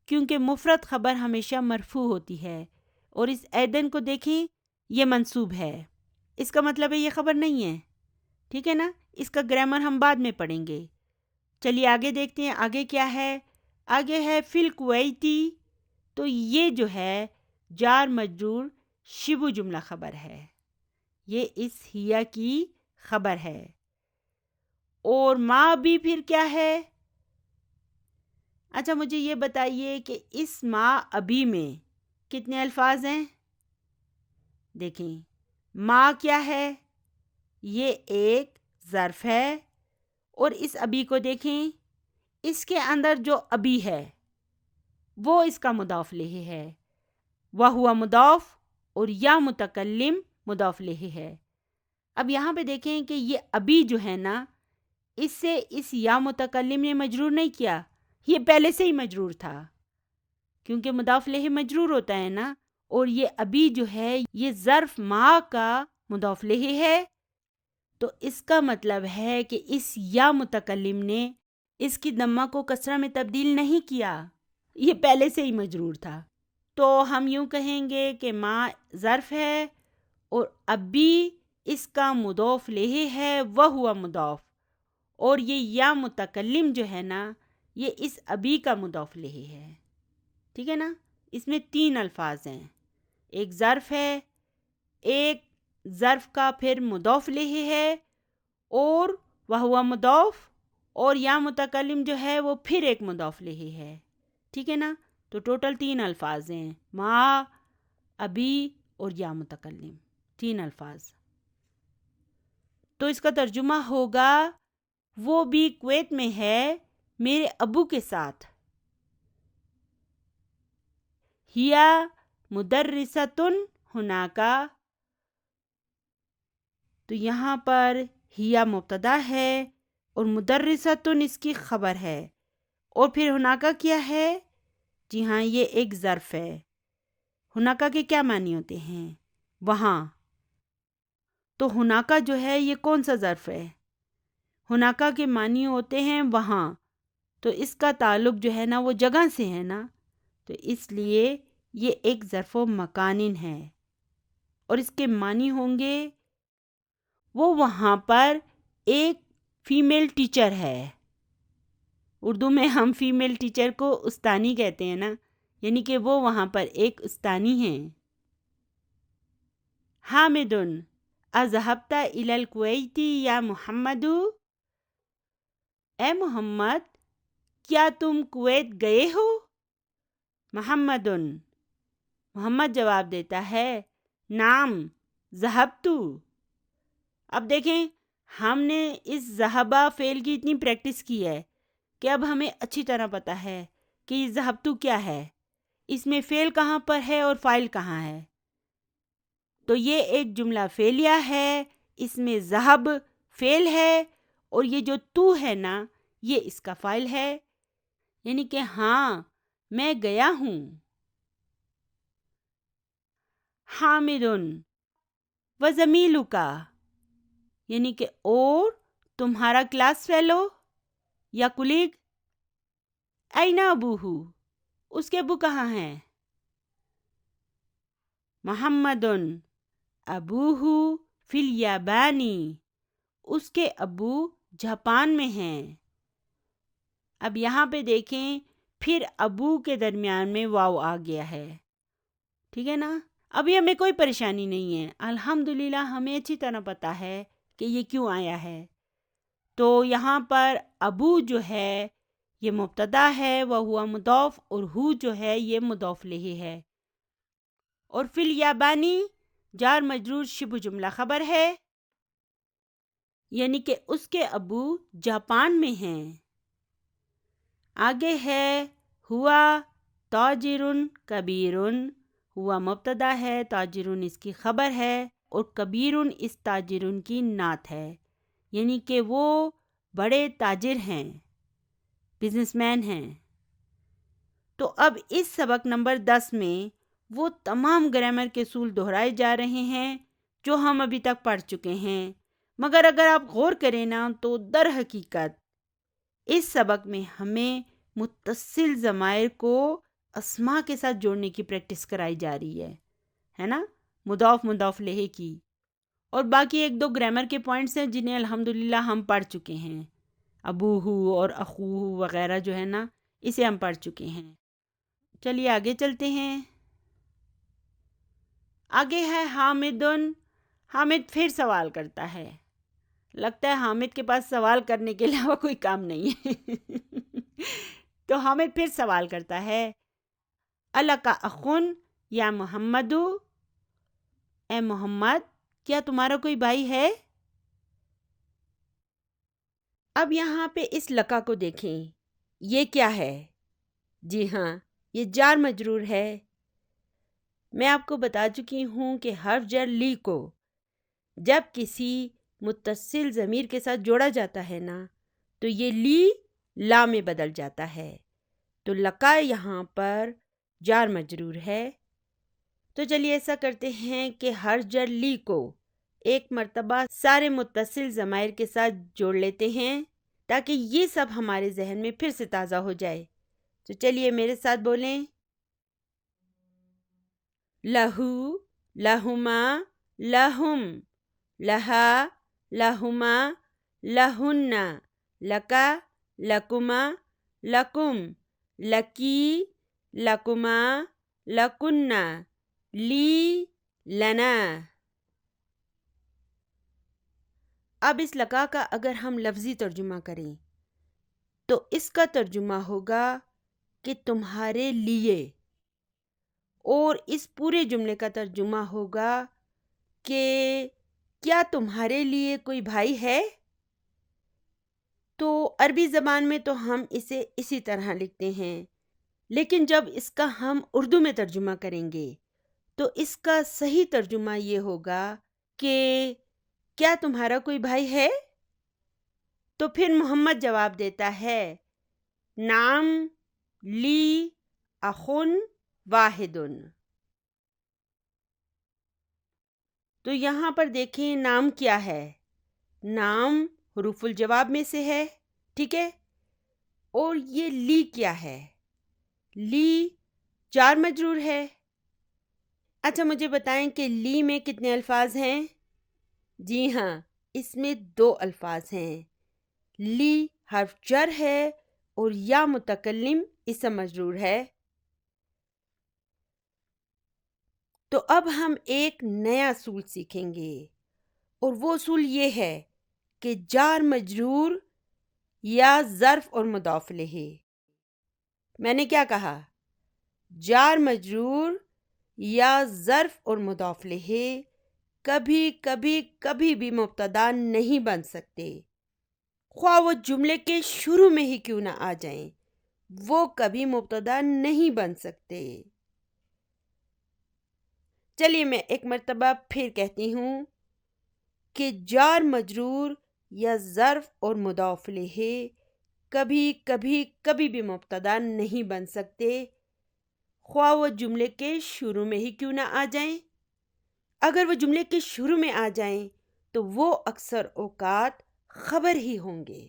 کیونکہ مفرد خبر ہمیشہ مرفوع ہوتی ہے، اور اس ایدن کو دیکھیں یہ منصوب ہے، اس کا مطلب ہے یہ خبر نہیں ہے، ٹھیک ہے نا؟ اس کا گرامر ہم بعد میں پڑھیں گے۔ چلیے آگے دیکھتے ہیں، آگے کیا ہے؟ آگے ہے فی الکویتی، تو یہ جو ہے جار مجرور شبہ جملہ خبر ہے، یہ اس ہیا کی خبر ہے، اور ما بھی پھر کیا ہے؟ اچھا مجھے یہ بتائیے کہ اس ما ابھی میں کتنے الفاظ ہیں؟ دیکھیں ما کیا ہے؟ یہ ایک ظرف ہے، اور اس ابھی کو دیکھیں، اس کے اندر جو ابھی ہے وہ اس کا مضاف الیہ ہے، وہو مضاف اور یا متکلم مضاف الیہ ہے۔ اب یہاں پہ دیکھیں کہ یہ ابھی جو ہے نا، اس سے اس یا متکلم نے مجرور نہیں کیا، یہ پہلے سے ہی مجرور تھا، کیونکہ مضاف الیہ مجرور ہوتا ہے نا، اور یہ ابھی جو ہے یہ ظرف ما کا مضاف الیہ ہے، تو اس کا مطلب ہے کہ اس یا متکلم نے اس کی ضمہ کو کسرہ میں تبدیل نہیں کیا، یہ پہلے سے ہی مجرور تھا۔ تو ہم یوں کہیں گے کہ ما ظرف ہے اور ابھی اس کا مضاف الیہ ہے وہ ہوا مضاف، اور یہ یا متکلم جو ہے نا، یہ اس ابھی کا مضاف الیہ ہے، ٹھیک ہے نا۔ اس میں 3 الفاظ ہیں، ایک ظرف ہے، ایک ظرف کا پھر مضاف الیہ ہے، اور وہ ہوا مضاف، اور یا متکلم جو ہے وہ پھر ایک مضاف الیہ ہے، ٹھیک ہے نا۔ تو ٹوٹل 3 الفاظ ہیں، ما، ابھی اور یا متکلم، 3 الفاظ۔ تو اس کا ترجمہ ہوگا وہ بھی کویت میں ہے میرے ابو کے ساتھ، ہیا مدرستن ہناکا، تو یہاں پر ہیا مبتدا ہے اور مدرستن اس کی خبر ہے، اور پھر ہناکا کیا ہے؟ جی ہاں، یہ ایک ظرف ہے۔ ہناکا کے کیا معنی ہوتے ہیں؟ وہاں۔ تو ہناکا جو ہے یہ کون سا ظرف ہے؟ ہناکا کے معنی ہوتے ہیں وہاں، تو اس کا تعلق جو ہے نا وہ جگہ سے ہے نا، تو اس لیے یہ ایک ظرف و مکانن ہے، اور اس کے معنی ہوں گے وہ وہاں پر ایک فیمیل ٹیچر ہے۔ اردو میں ہم فیمیل ٹیچر کو استانی کہتے ہیں نا، یعنی کہ وہ وہاں پر ایک استانی ہیں۔ حامدن اذهبت الى الکویت یا محمد، اے محمد کیا تم کویت گئے ہو؟ محمد جواب دیتا ہے نعم ذهبت۔ اب دیکھیں، ہم نے اس ذہبہ فعل کی اتنی پریکٹس کی ہے کہ اب ہمیں اچھی طرح پتہ ہے کہ یہ ذہبت کیا ہے، اس میں فعل کہاں پر ہے اور فاعل کہاں ہے۔ تو یہ ایک جملہ فعلیہ ہے، اس میں ذہب فعل ہے، اور یہ جو تو ہے نا یہ اس کا فاعل ہے، یعنی کہ ہاں میں گیا ہوں۔ حامدن و زمیلک، یعنی کہ اور تمہارا کلاس فیلو یا کلیگ، این ابوہ، اس کے ابو کہاں ہیں؟ محمد ابوہ فی الیابان، اس کے ابو جاپان میں ہیں۔ اب یہاں پہ دیکھیں، پھر ابو کے درمیان میں واو آ گیا ہے، ٹھیک ہے نا۔ ابھی ہمیں کوئی پریشانی نہیں ہے، الحمدللہ ہمیں اچھی طرح پتہ ہے کہ یہ کیوں آیا ہے۔ تو یہاں پر ابو جو ہے یہ مبتدا ہے، وہ ہوا مضاف، اور ہو جو ہے یہ مضاف الیہ ہے، اور فی الیابانی جار مجرور شبہ جملہ خبر ہے، یعنی کہ اس کے ابو جاپان میں ہیں۔ آگے ہے ہوا تاجرن کبیرن، ہوا مبتدا ہے، تاجرن اس کی خبر ہے، اور کبیرن اس تاجرن کی نعت ہے، یعنی کہ وہ بڑے تاجر ہیں، بزنس مین ہیں۔ تو اب اس سبق نمبر 10 میں وہ تمام گرامر کے اصول دہرائے جا رہے ہیں جو ہم ابھی تک پڑھ چکے ہیں، مگر اگر آپ غور کریں نا تو در حقیقت اس سبق میں ہمیں متصل ضمائر کو اسماء کے ساتھ جوڑنے کی پریکٹس کرائی جا رہی ہے نا، مضاف مضاف الیہ کی، اور باقی 1-2 گرامر کے پوائنٹس ہیں جنہیں الحمدللہ ہم پڑھ چکے ہیں، ابوہ اور اخوہ وغیرہ جو ہے نا اسے ہم پڑھ چکے ہیں۔ چلیے آگے چلتے ہیں۔ آگے ہے حامدن، حامد پھر سوال کرتا ہے، لگتا ہے حامد کے پاس سوال کرنے کے علاوہ کوئی کام نہیں ہے تو حامد پھر سوال کرتا ہے الک اخن یا محمد، اے محمد کیا تمہارا کوئی بھائی ہے؟ اب یہاں پہ اس لکا کو دیکھیں، یہ کیا ہے؟ جی ہاں، یہ جار مجرور ہے۔ میں آپ کو بتا چکی ہوں کہ حرف جر لی کو جب کسی متصل ضمیر کے ساتھ جوڑا جاتا ہے نا تو یہ لی لا میں بدل جاتا ہے، تو لقا یہاں پر جار مجرور ہے۔ تو چلیے ایسا کرتے ہیں کہ حرف جر لی کو ایک مرتبہ سارے متصل ضمائر کے ساتھ جوڑ لیتے ہیں تاکہ یہ سب ہمارے ذہن میں پھر سے تازہ ہو جائے۔ تو چلیے میرے ساتھ بولیں، لہو، لہما، لہم، لہا، لہما، لہن، لکا، لکما، لکم، لکی، لکما، لکنا، لی، لنا۔ اب اس لقا کا اگر ہم لفظی ترجمہ کریں تو اس کا ترجمہ ہوگا کہ تمہارے لیے، اور اس پورے جملے کا ترجمہ ہوگا کہ کیا تمہارے لیے کوئی بھائی ہے؟ تو عربی زبان میں تو ہم اسے اسی طرح لکھتے ہیں، لیکن جب اس کا ہم اردو میں ترجمہ کریں گے تو اس کا صحیح ترجمہ یہ ہوگا کہ کیا تمہارا کوئی بھائی ہے؟ تو پھر محمد جواب دیتا ہے، نعم لی اخن واحد۔ تو یہاں پر دیکھیں نام کیا ہے، نام حروف الجواب میں سے ہے، ٹھیک ہے؟ اور یہ لی کیا ہے؟ لی جار مجرور ہے۔ اچھا مجھے بتائیں کہ لی میں کتنے الفاظ ہیں؟ جی ہاں، اس میں 2 الفاظ ہیں، لی حرف جر ہے اور یا متکلم اسم مجرور ہے۔ تو اب ہم ایک نیا اصول سیکھیں گے، اور وہ اصول یہ ہے کہ جار مجرور یا ظرف اور مضاف الیہ۔ میں نے کیا کہا؟ جار مجرور یا ظرف اور مضاف الیہ کبھی کبھی بھی مبتدا نہیں بن سکتے، خواہ وہ جملے کے شروع میں ہی کیوں نہ آ جائیں، وہ کبھی مبتدا نہیں بن سکتے۔ چلیے میں ایک مرتبہ پھر کہتی ہوں کہ جار مجرور یا ظرف اور مضاف الیہ کبھی بھی مبتدا نہیں بن سکتے، خواہ وہ جملے کے شروع میں ہی کیوں نہ آ جائیں۔ اگر وہ جملے کے شروع میں آ جائیں تو وہ اکثر اوقات خبر ہی ہوں گے۔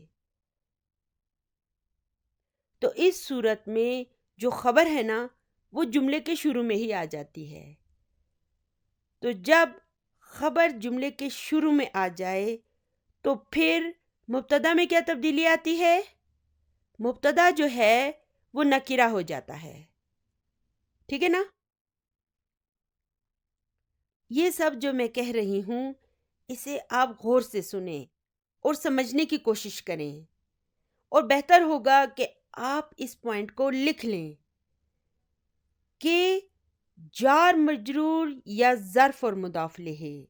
تو اس صورت میں جو خبر ہے نا وہ جملے کے شروع میں ہی آ جاتی ہے۔ تو جب خبر جملے کے شروع میں آ جائے تو پھر مبتدا میں کیا تبدیلی آتی ہے؟ مبتدا جو ہے وہ نکرہ ہو جاتا ہے، ٹھیک ہے نا؟ یہ سب جو میں کہہ رہی ہوں اسے آپ غور سے سنیں اور سمجھنے کی کوشش کریں، اور بہتر ہوگا کہ آپ اس پوائنٹ کو لکھ لیں کہ جار مجرور یا ظرف اور مضاف الیہ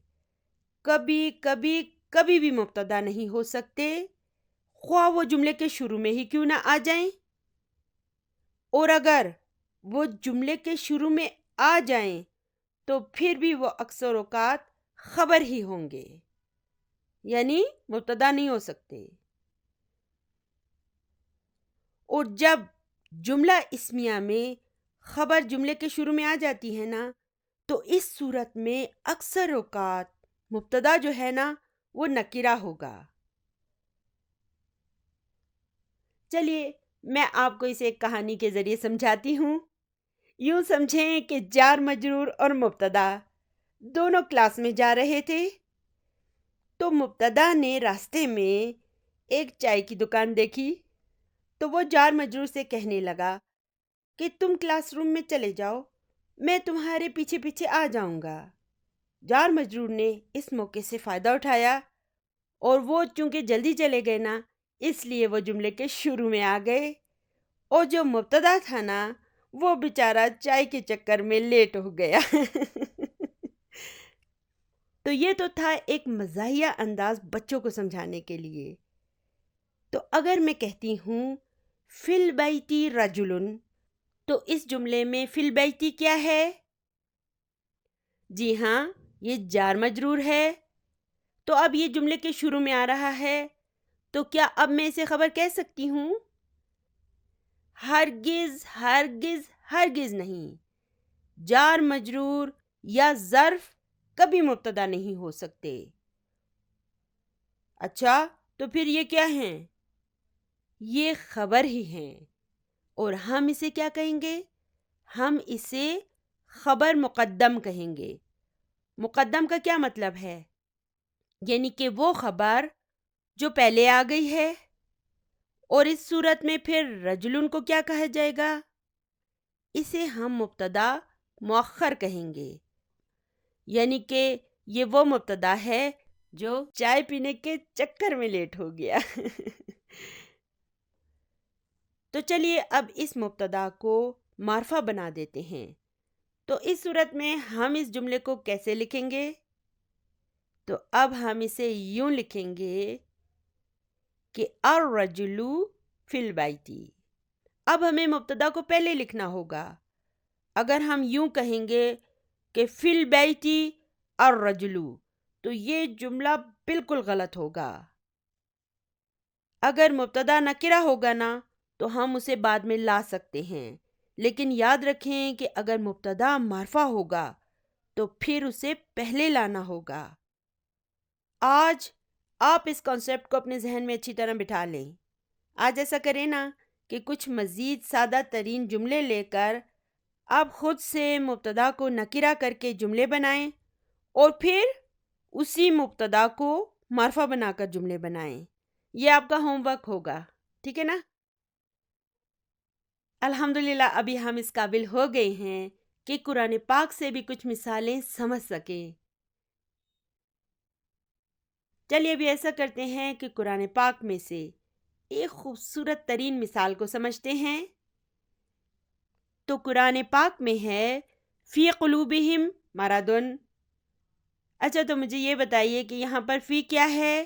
کبھی بھی مبتدا نہیں ہو سکتے، خواہ وہ جملے کے شروع میں ہی کیوں نہ آ جائیں، اور اگر وہ جملے کے شروع میں آ جائیں تو پھر بھی وہ اکثر اوقات خبر ہی ہوں گے، یعنی مبتدا نہیں ہو سکتے۔ اور جب جملہ اسمیہ میں خبر جملے کے شروع میں آ جاتی ہے نا تو اس صورت میں اکثر اوقات مبتدا جو ہے نا وہ نکرہ ہوگا۔ چلیے میں آپ کو اسے ایک کہانی کے ذریعے سمجھاتی ہوں۔ یوں سمجھیں کہ جار مجرور اور مبتدا دونوں کلاس میں جا رہے تھے، تو مبتدا نے راستے میں ایک چائے کی دکان دیکھی، تو وہ جار مجرور سے کہنے لگا کہ تم کلاس روم میں چلے جاؤ، میں تمہارے پیچھے پیچھے آ جاؤں گا۔ جار مجرور نے اس موقع سے فائدہ اٹھایا، اور وہ چونکہ جلدی چلے گئے نا اس لیے وہ جملے کے شروع میں آ گئے، اور جو مبتدا تھا نا وہ بیچارہ چائے کے چکر میں لیٹ ہو گیا۔ تو یہ تو تھا ایک مزاحیہ انداز بچوں کو سمجھانے کے لیے۔ تو اگر میں کہتی ہوں فی البیت رجل، تو اس جملے میں فی البیتی کیا ہے؟ جی ہاں، یہ جار مجرور ہے۔ تو اب یہ جملے کے شروع میں آ رہا ہے، تو کیا اب میں اسے خبر کہہ سکتی ہوں؟ ہرگز ہرگز ہرگز نہیں۔ جار مجرور یا ظرف کبھی مبتدا نہیں ہو سکتے۔ اچھا، تو پھر یہ کیا ہیں؟ یہ خبر ہی ہیں، اور ہم اسے کیا کہیں گے؟ ہم اسے خبر مقدم کہیں گے۔ مقدم کا کیا مطلب ہے؟ یعنی کہ وہ خبر جو پہلے آ گئی ہے۔ اور اس صورت میں پھر رجلن کو کیا کہا جائے گا؟ اسے ہم مبتدا مؤخر کہیں گے، یعنی کہ یہ وہ مبتدا ہے جو چائے پینے کے چکر میں لیٹ ہو گیا۔ تو چلیے اب اس مبتدا کو معرفہ بنا دیتے ہیں۔ تو اس صورت میں ہم اس جملے کو کیسے لکھیں گے؟ تو اب ہم اسے یوں لکھیں گے کہ الرجل فی البیت۔ اب ہمیں مبتدا کو پہلے لکھنا ہوگا۔ اگر ہم یوں کہیں گے کہ فی البیت الرجل، تو یہ جملہ بالکل غلط ہوگا۔ اگر مبتدا نکرہ ہوگا نا تو ہم اسے بعد میں لا سکتے ہیں، لیکن یاد رکھیں کہ اگر مبتدا معرفہ ہوگا تو پھر اسے پہلے لانا ہوگا۔ آج آپ اس کانسیپٹ کو اپنے ذہن میں اچھی طرح بٹھا لیں۔ آج ایسا کریں نا کہ کچھ مزید سادہ ترین جملے لے کر آپ خود سے مبتدا کو نکرہ کر کے جملے بنائیں، اور پھر اسی مبتدا کو معرفہ بنا کر جملے بنائیں۔ یہ آپ کا ہوم ورک ہوگا، ٹھیک ہے نا؟ الحمدللہ ابھی ہم اس قابل ہو گئے ہیں کہ قرآن پاک سے بھی کچھ مثالیں سمجھ سکیں۔ چلیے ابھی ایسا کرتے ہیں کہ قرآن پاک میں سے ایک خوبصورت ترین مثال کو سمجھتے ہیں۔ تو قرآن پاک میں ہے فی قلوبہم مرض۔ اچھا، تو مجھے یہ بتائیے کہ یہاں پر فی کیا ہے؟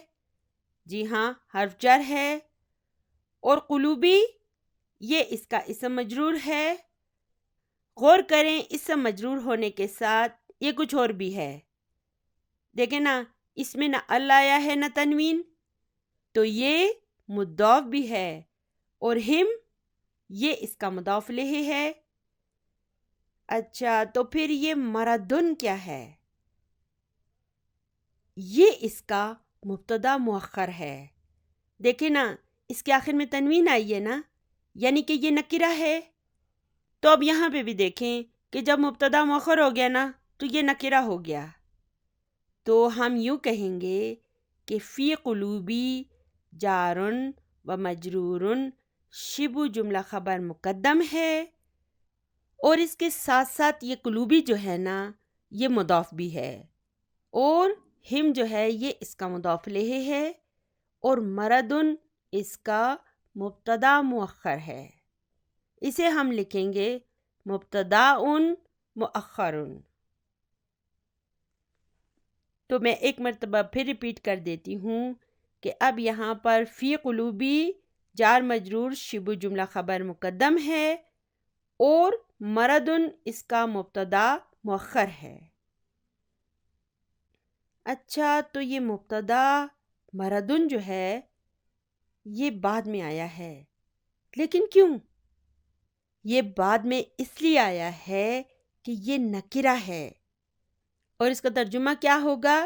جی ہاں، حرف جر ہے، اور قلوبی یہ اس کا اسم مجرور ہے۔ غور کریں، اسم مجرور ہونے کے ساتھ یہ کچھ اور بھی ہے۔ دیکھیں نا، اس میں نہ ال آیا ہے نہ تنوین، تو یہ مضاف بھی ہے، اور ہم یہ اس کا مضاف الیہ ہے۔ اچھا، تو پھر یہ مردن کیا ہے؟ یہ اس کا مبتدا مؤخر ہے۔ دیکھیں نا، اس کے آخر میں تنوین آئی ہے نا، یعنی کہ یہ نکرہ ہے۔ تو اب یہاں پہ بھی دیکھیں کہ جب مبتدا مؤخر ہو گیا نا تو یہ نکرہ ہو گیا۔ تو ہم یوں کہیں گے کہ فی قلوبی جارن و مجرورن شبہ جملہ خبر مقدم ہے، اور اس کے ساتھ ساتھ یہ قلوبی جو ہے نا یہ مضاف بھی ہے، اور ہم جو ہے یہ اس کا مضاف الیہ ہے، اور مردن اس کا مبتدا مؤخر ہے۔ اسے ہم لکھیں گے مبتداء مؤخر۔ تو میں ایک مرتبہ پھر ریپیٹ کر دیتی ہوں کہ اب یہاں پر فی قلوبی جار مجرور شبہ جملہ خبر مقدم ہے، اور مردن اس کا مبتدا مؤخر ہے۔ اچھا، تو یہ مبتدا مردن جو ہے یہ بعد میں آیا ہے، لیکن کیوں؟ یہ بعد میں اس لیے آیا ہے کہ یہ نکرہ ہے، اور اس کا ترجمہ کیا ہوگا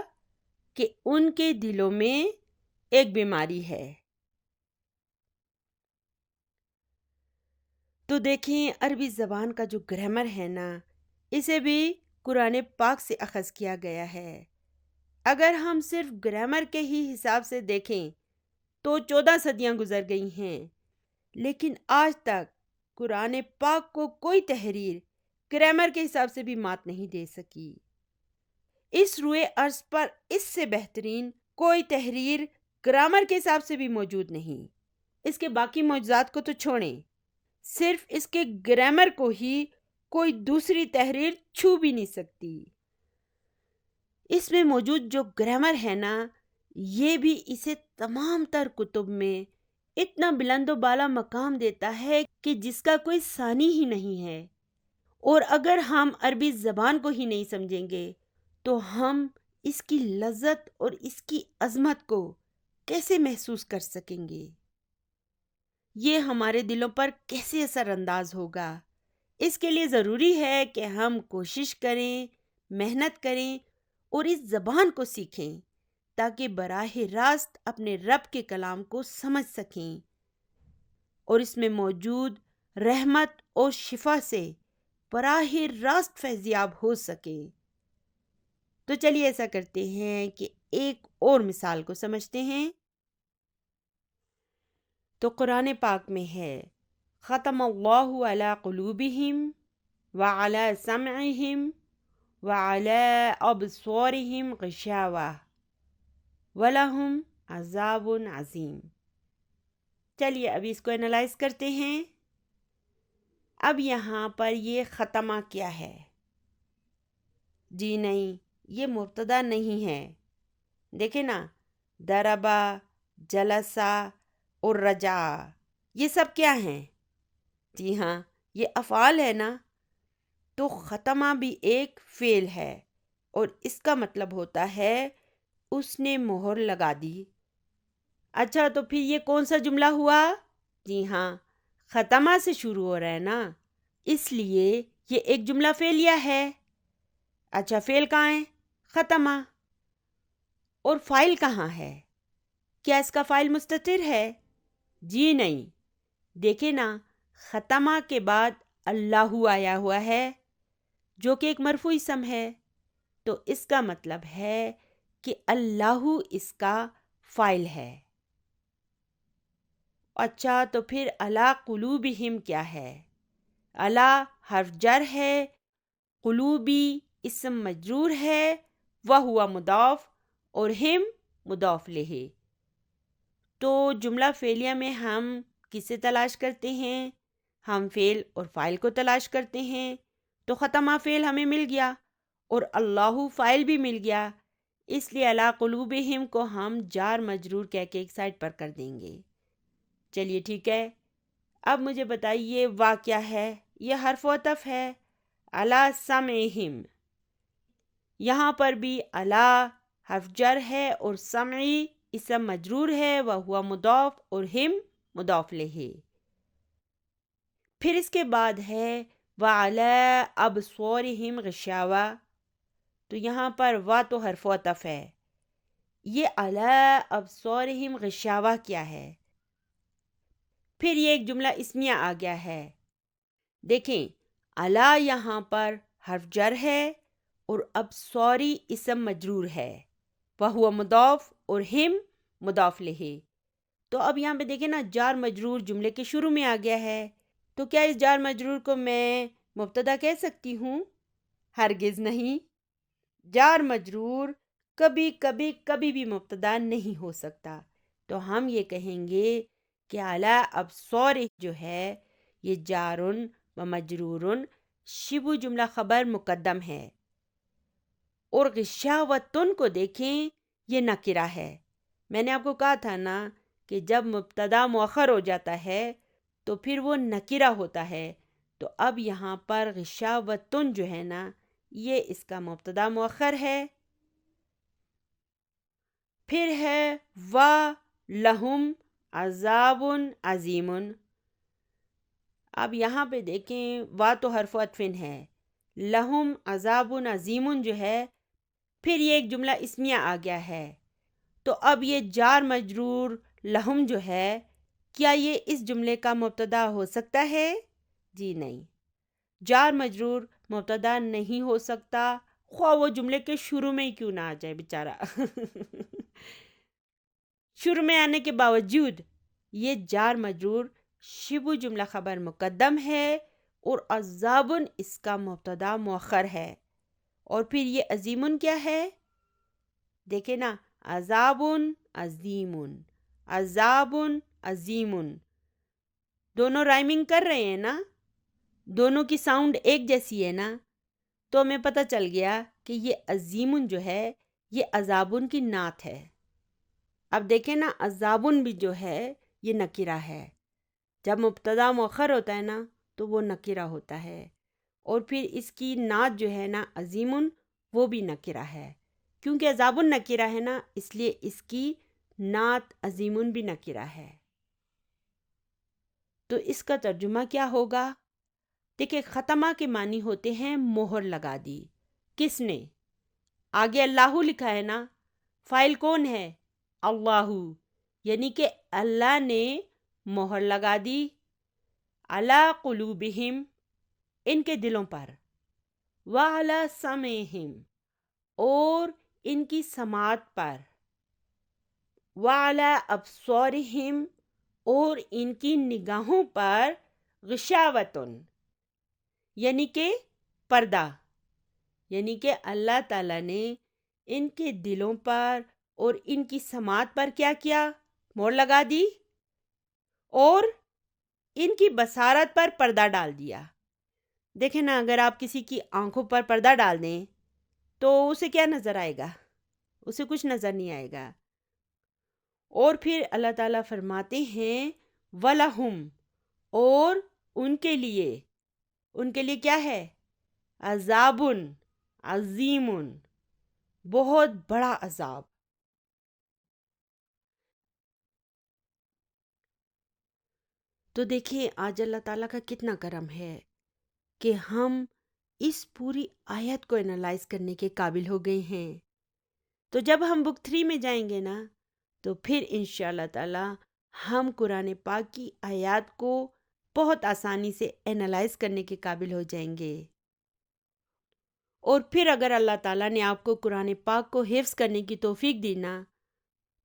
کہ ان کے دلوں میں ایک بیماری ہے۔ تو دیکھیں، عربی زبان کا جو گرامر ہے نا اسے بھی قرآن پاک سے اخذ کیا گیا ہے۔ اگر ہم صرف گرامر کے ہی حساب سے دیکھیں تو 14 صدیاں گزر گئی ہیں، لیکن آج تک قرآن پاک کو کوئی تحریر گرامر کے حساب سے بھی مات نہیں دے سکی۔ اس روئے ارض پر اس سے بہترین کوئی تحریر گرامر کے حساب سے بھی موجود نہیں۔ اس کے باقی معجزات کو تو چھوڑیں، صرف اس کے گرامر کو ہی کوئی دوسری تحریر چھو بھی نہیں سکتی۔ اس میں موجود جو گرامر ہے نا یہ بھی اسے تمام تر کتب میں اتنا بلند و بالا مقام دیتا ہے کہ جس کا کوئی ثانی ہی نہیں ہے، اور اگر ہم عربی زبان کو ہی نہیں سمجھیں گے تو ہم اس کی لذت اور اس کی عظمت کو کیسے محسوس کر سکیں گے؟ یہ ہمارے دلوں پر کیسے اثر انداز ہوگا؟ اس کے لیے ضروری ہے کہ ہم کوشش کریں، محنت کریں اور اس زبان کو سیکھیں تاکہ براہ راست اپنے رب کے کلام کو سمجھ سکیں اور اس میں موجود رحمت اور شفا سے براہ راست فیضیاب ہو سکیں۔ تو چلیے ایسا کرتے ہیں کہ ایک اور مثال کو سمجھتے ہیں۔ تو قرآن پاک میں ہے، ختم اللہ علی قلوبہم وعلی سمعہم وعلی ابصارہم غشاوہ ولہم عذاب عظیم۔ چلیے ابھی اس کو انالائز کرتے ہیں۔ اب یہاں پر یہ ختمہ کیا ہے؟ جی نہیں، یہ مبتدا نہیں ہے۔ دیکھیں نا، دربا، جلسا اور رجا، یہ سب کیا ہیں؟ جی ہاں، یہ افعال ہے نا۔ تو ختمہ بھی ایک فعل ہے اور اس کا مطلب ہوتا ہے اس نے مہر لگا دی۔ اچھا، تو پھر یہ کون سا جملہ ہوا؟ جی ہاں، ختمہ سے شروع ہو رہا ہے نا، اس لیے یہ ایک جملہ فعلیہ ہے۔ اچھا، فعل کہاں ہے؟ ختمہ۔ اور فاعل کہاں ہے؟ کیا اس کا فاعل مستتر ہے؟ جی نہیں۔ دیکھیں نا، ختمہ کے بعد اللہ آیا ہوا ہے جو کہ ایک مرفوع اسم ہے، تو اس کا مطلب ہے کہ اللہ اس کا فاعل ہے۔ اچھا، تو پھر علی قلوبہم کیا ہے؟ علی حرف جر ہے، قلوبی اسم مجرور ہے، وہو مضاف اور ہم مضاف الیہ۔ تو جملہ فعلیہ میں ہم کسے تلاش کرتے ہیں؟ ہم فعل اور فاعل کو تلاش کرتے ہیں۔ تو ختمہ فعل ہمیں مل گیا اور اللہ فاعل بھی مل گیا، اس لیے علی قلوبہم کو ہم جار مجرور کہہ کے ایک سائڈ پر کر دیں گے۔ چلیے ٹھیک ہے، اب مجھے بتائیے وا کیا ہے؟ یہ حرف عطف ہے، علی سمعہم۔ یہاں پر بھی علی حرف جر ہے اور سمعی اسم مجرور ہے، وہو مضاف اور ہم مضاف الیہ۔ پھر اس کے بعد ہے وعلی ابصارہم غشاوہ، تو یہاں پر وا تو حرف عطف ہے، یہ علی ابصارہم غشاوہ کیا ہے؟ پھر یہ ایک جملہ اسمیہ آ گیا ہے۔ دیکھیں، علی یہاں پر حرف جر ہے اور ابصاری اسم مجرور ہے، وہو مضاف اور ہم مضاف الیہ۔ تو اب یہاں پہ دیکھیں نا، جار مجرور جملے کے شروع میں آ گیا ہے، تو کیا اس جار مجرور کو میں مبتدا کہہ سکتی ہوں؟ ہرگز نہیں۔ جار مجرور کبھی کبھی بھی مبتدا نہیں ہو سکتا، تو ہم یہ کہیں گے کہ علی ابصار جو ہے یہ جارن و مجرورن شبہ جملہ خبر مقدم ہے، اور غشاوتن کو دیکھیں، یہ نکرہ ہے۔ میں نے آپ کو کہا تھا نا کہ جب مبتدا مؤخر ہو جاتا ہے تو پھر وہ نکرہ ہوتا ہے، تو اب یہاں پر غشاوتن جو ہے نا، یہ اس کا مبتدا مؤخر ہے۔ پھر ہے وَلَهُمْ عَذَابٌ عَظِیمٌ۔ اب یہاں پہ دیکھیں، وا تو حرف عطف ہے، لہم عذاب عظیم جو ہے، پھر یہ ایک جملہ اسمیہ آ گیا ہے، تو اب یہ جار مجرور لہم جو ہے، کیا یہ اس جملے کا مبتدا ہو سکتا ہے؟ جی نہیں، جار مجرور مبتدا نہیں ہو سکتا، خواہ وہ جملے کے شروع میں ہی کیوں نہ آ جائے بیچارہ۔ شروع میں آنے کے باوجود یہ جار مجرور شبہ جملہ خبر مقدم ہے اور عذابن اس کا مبتدا مؤخر ہے، اور پھر یہ عظیمن کیا ہے؟ دیکھیں نا، عذابن عظیمن، عذابن عظیمن، دونوں رائمنگ کر رہے ہیں نا، دونوں کی ساؤنڈ ایک جیسی ہے نا، تو ہمیں پتہ چل گیا کہ یہ عظیمن جو ہے یہ عذابن کی نعت ہے۔ اب دیکھیں نا، عذابن بھی جو ہے یہ نکرہ ہے، جب مبتدا مؤخر ہوتا ہے نا تو وہ نکرہ ہوتا ہے، اور پھر اس کی نعت جو ہے نا عظیمن، وہ بھی نکرہ ہے، کیونکہ عذاب نکرہ ہے نا، اس لیے اس کی نعت عظیمن بھی نکرہ ہے۔ تو اس کا ترجمہ کیا ہوگا؟ دیکھیں، ختمہ کے معنی ہوتے ہیں مہر لگا دی۔ کس نے؟ آگے اللہ لکھا ہے نا، فاعل کون ہے؟ اللہ، یعنی کہ اللہ نے مہر لگا دی علی قلوبہم، ان کے دلوں پر، وعلی سمعہم، اور ان کی سماعت پر، وعلی ابصارہم، اور ان کی نگاہوں پر، غشاوتن، یعنی کہ پردہ، یعنی کہ اللہ تعالیٰ نے ان کے دلوں پر اور ان کی سماعت پر کیا کیا؟ مہر لگا دی، اور ان کی بصارت پر پردہ ڈال دیا۔ دیکھیں نا، اگر آپ کسی کی آنکھوں پر پردہ ڈال دیں تو اسے کیا نظر آئے گا؟ اسے کچھ نظر نہیں آئے گا۔ اور پھر اللہ تعالیٰ فرماتے ہیں وَلَهُمْ، اور ان کے لیے کیا ہے؟ عذاب عظیم، بہت بڑا عذاب۔ تو دیکھیں آج اللہ تعالیٰ کا کتنا کرم ہے کہ ہم اس پوری آیت کو انالائز کرنے کے قابل ہو گئے ہیں۔ تو جب ہم بک 3 میں جائیں گے نا تو پھر انشاءاللہ تعالی ہم قرآن پاک کی آیات کو بہت آسانی سے انالائز کرنے کے قابل ہو جائیں گے۔ اور پھر اگر اللہ تعالیٰ نے آپ کو قرآن پاک کو حفظ کرنے کی توفیق دی نا،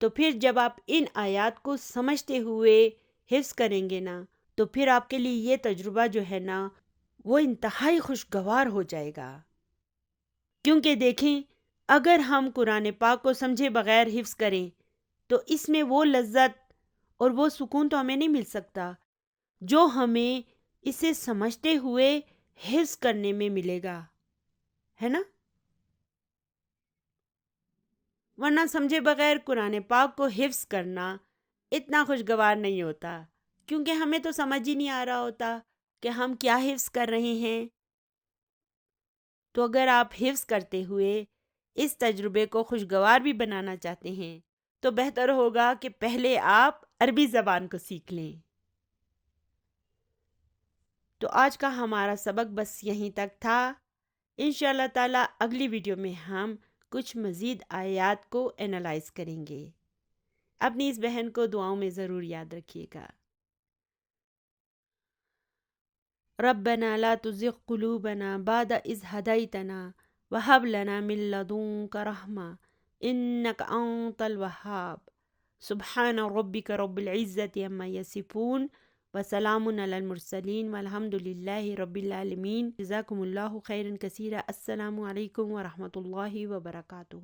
تو پھر جب آپ ان آیات کو سمجھتے ہوئے حفظ کریں گے نا، تو پھر آپ کے لیے یہ تجربہ جو ہے نا وہ انتہائی خوشگوار ہو جائے گا۔ کیونکہ دیکھیں، اگر ہم قرآن پاک کو سمجھے بغیر حفظ کریں تو اس میں وہ لذت اور وہ سکون تو ہمیں نہیں مل سکتا جو ہمیں اسے سمجھتے ہوئے حفظ کرنے میں ملے گا، ہے نا؟ ورنہ سمجھے بغیر قرآن پاک کو حفظ کرنا اتنا خوشگوار نہیں ہوتا، کیونکہ ہمیں تو سمجھ ہی نہیں آ رہا ہوتا کہ ہم کیا حفظ کر رہے ہیں۔ تو اگر آپ حفظ کرتے ہوئے اس تجربے کو خوشگوار بھی بنانا چاہتے ہیں تو بہتر ہوگا کہ پہلے آپ عربی زبان کو سیکھ لیں۔ تو آج کا ہمارا سبق بس یہیں تک تھا۔ انشاءاللہ تعالی اگلی ویڈیو میں ہم کچھ مزید آیات کو انالائز کریں گے۔ اپنی اس بہن کو دعاؤں میں ضرور یاد رکھیے گا۔ ربنا لا تزغ قلوبنا بعد إذ هديتنا وهب لنا من لدنك رحمة إنك أنت الوهاب سبحان ربك رب العزة عما يصفون وسلام على المرسلين والحمد لله رب العالمين جزاكم الله خيرا كثيرا السلام عليكم ورحمة الله وبركاته۔